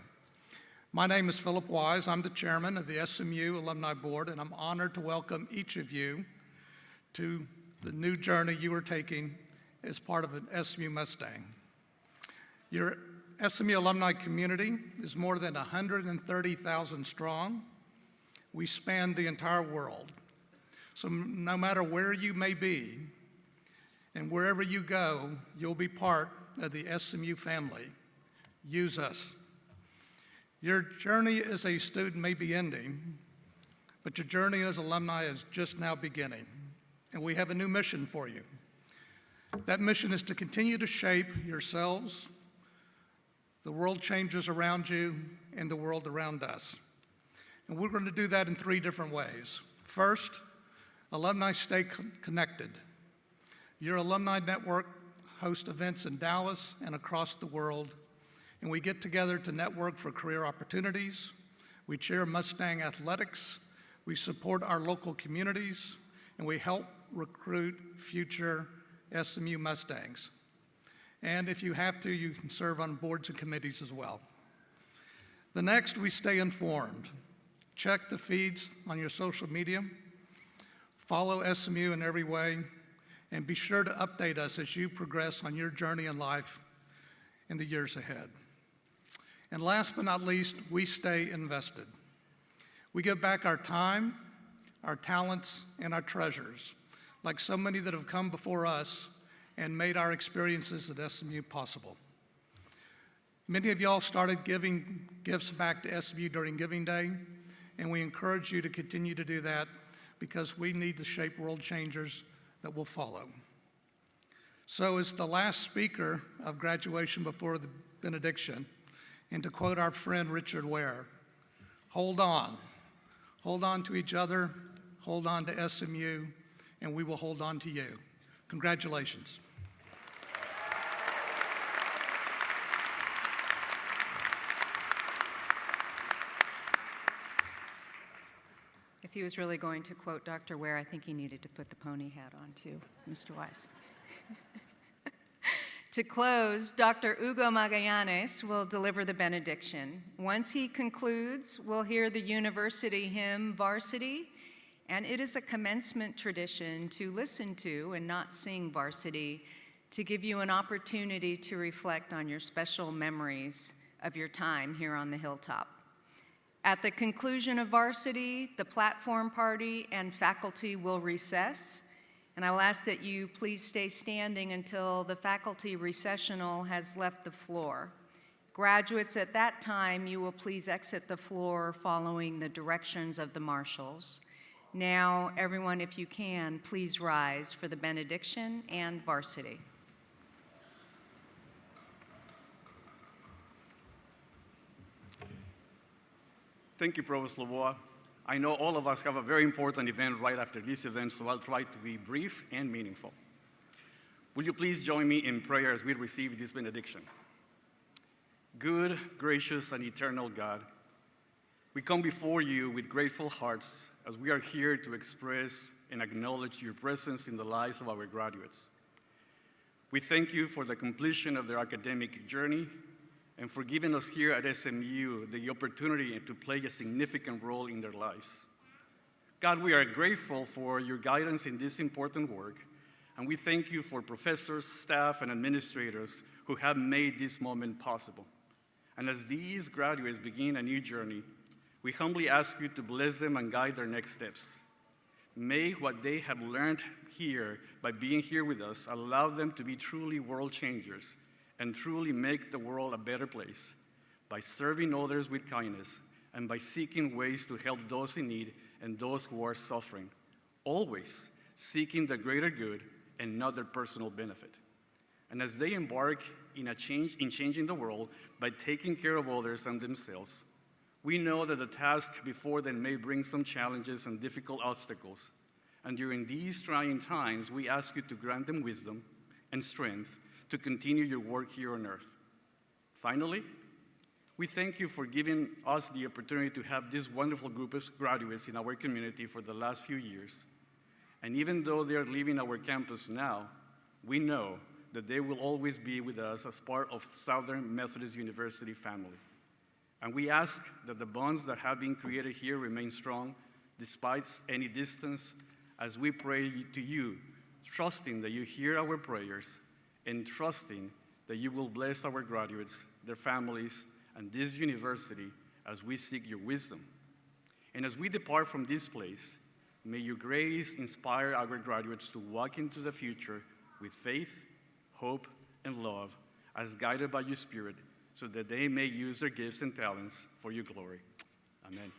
S12: My name is Philip Wise. I'm the chairman of the SMU Alumni Board, and I'm honored to welcome each of you to the new journey you are taking as part of an SMU Mustang. Your SMU alumni community is more than 130,000 strong. We span the entire world. So no matter where you may be and wherever you go, you'll be part of the SMU family. Use us. Your journey as a student may be ending, but your journey as alumni is just now beginning, and we have a new mission for you. That mission is to continue to shape yourselves, the world changes around you, and the world around us. And we're going to do that in 3 different ways. First, alumni stay connected. Your alumni network hosts events in Dallas and across the world, and we get together to network for career opportunities. We cheer Mustang athletics, we support our local communities, and we help recruit future SMU Mustangs. And if you have to, you can serve on boards and committees as well. The next, we stay informed. Check the feeds on your social media, follow SMU in every way, and be sure to update us as you progress on your journey in life in the years ahead. And last but not least, we stay invested. We give back our time, our talents, and our treasures, like so many that have come before us and made our experiences at SMU possible. Many of y'all started giving gifts back to SMU during Giving Day, and we encourage you to continue to do that because we need to shape world changers that will follow. So as the last speaker of graduation before the benediction, and to quote our friend Richard Ware, hold on to each other, hold on to SMU, and we will hold on to you. Congratulations.
S4: If he was really going to quote Dr. Ware, I think he needed to put the pony hat on too, Mr. Wise. To close, Dr. Hugo Magallanes will deliver the benediction. Once he concludes, we'll hear the university hymn, Varsity, and it is a commencement tradition to listen to and not sing Varsity to give you an opportunity to reflect on your special memories of your time here on the hilltop. At the conclusion of Varsity, the platform party and faculty will recess, and I will ask that you please stay standing until the faculty recessional has left the floor. Graduates, at that time, you will please exit the floor following the directions of the marshals. Now, everyone, if you can, please rise for the benediction and Varsity.
S13: Thank you, Provost Lavoie. I know all of us have a very important event right after this event, so I'll try to be brief and meaningful. Will you please join me in prayer as we receive this benediction? Good, gracious, and eternal God, we come before you with grateful hearts as we are here to express and acknowledge your presence in the lives of our graduates. We thank you for the completion of their academic journey and for giving us here at SMU the opportunity to play a significant role in their lives. God, we are grateful for your guidance in this important work, and we thank you for professors, staff, and administrators who have made this moment possible. And as these graduates begin a new journey, we humbly ask you to bless them and guide their next steps. May what they have learned here by being here with us allow them to be truly world changers and truly make the world a better place by serving others with kindness and by seeking ways to help those in need and those who are suffering, always seeking the greater good and not their personal benefit. And as they embark in changing the world by taking care of others and themselves, we know that the task before them may bring some challenges and difficult obstacles. And during these trying times, we ask you to grant them wisdom and strength to continue your work here on earth. Finally, we thank you for giving us the opportunity to have this wonderful group of graduates in our community for the last few years. And even though they are leaving our campus now, we know that they will always be with us as part of Southern Methodist University family. And we ask that the bonds that have been created here remain strong despite any distance as we pray to you, trusting that you hear our prayers and trusting that you will bless our graduates, their families, and this university as we seek your wisdom. And as we depart from this place, may your grace inspire our graduates to walk into the future with faith, hope, and love as guided by your Spirit, so that they may use their gifts and talents for your glory. Amen.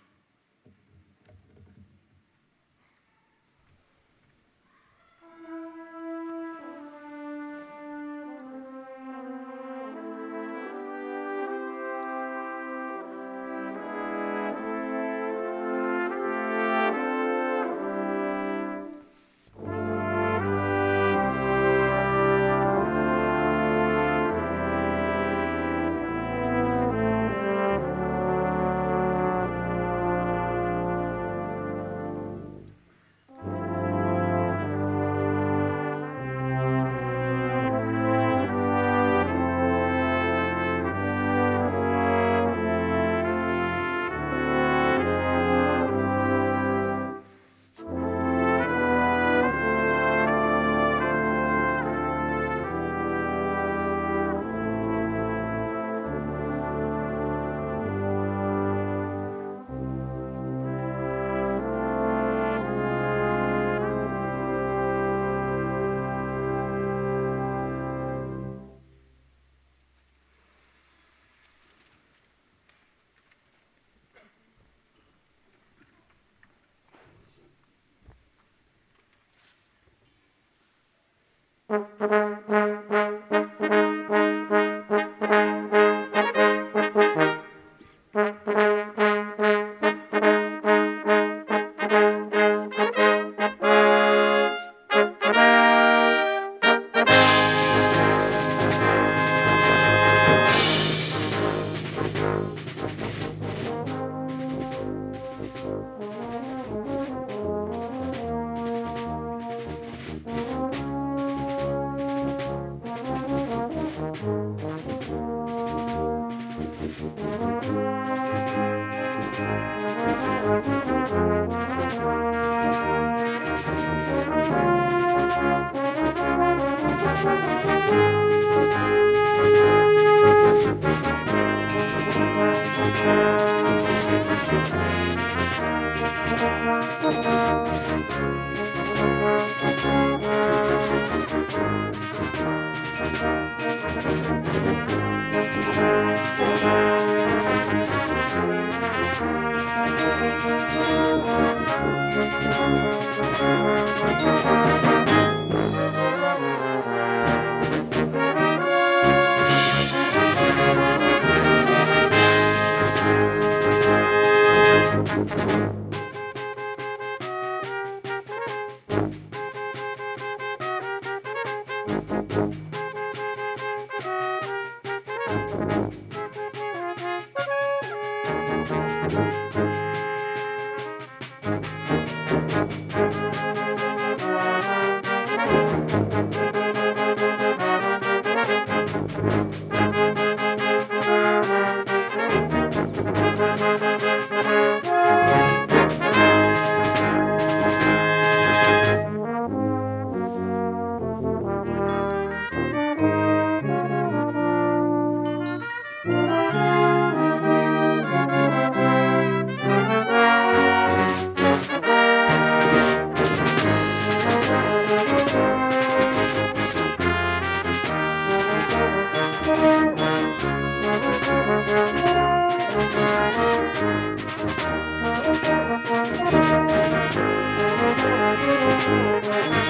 S6: Thank you.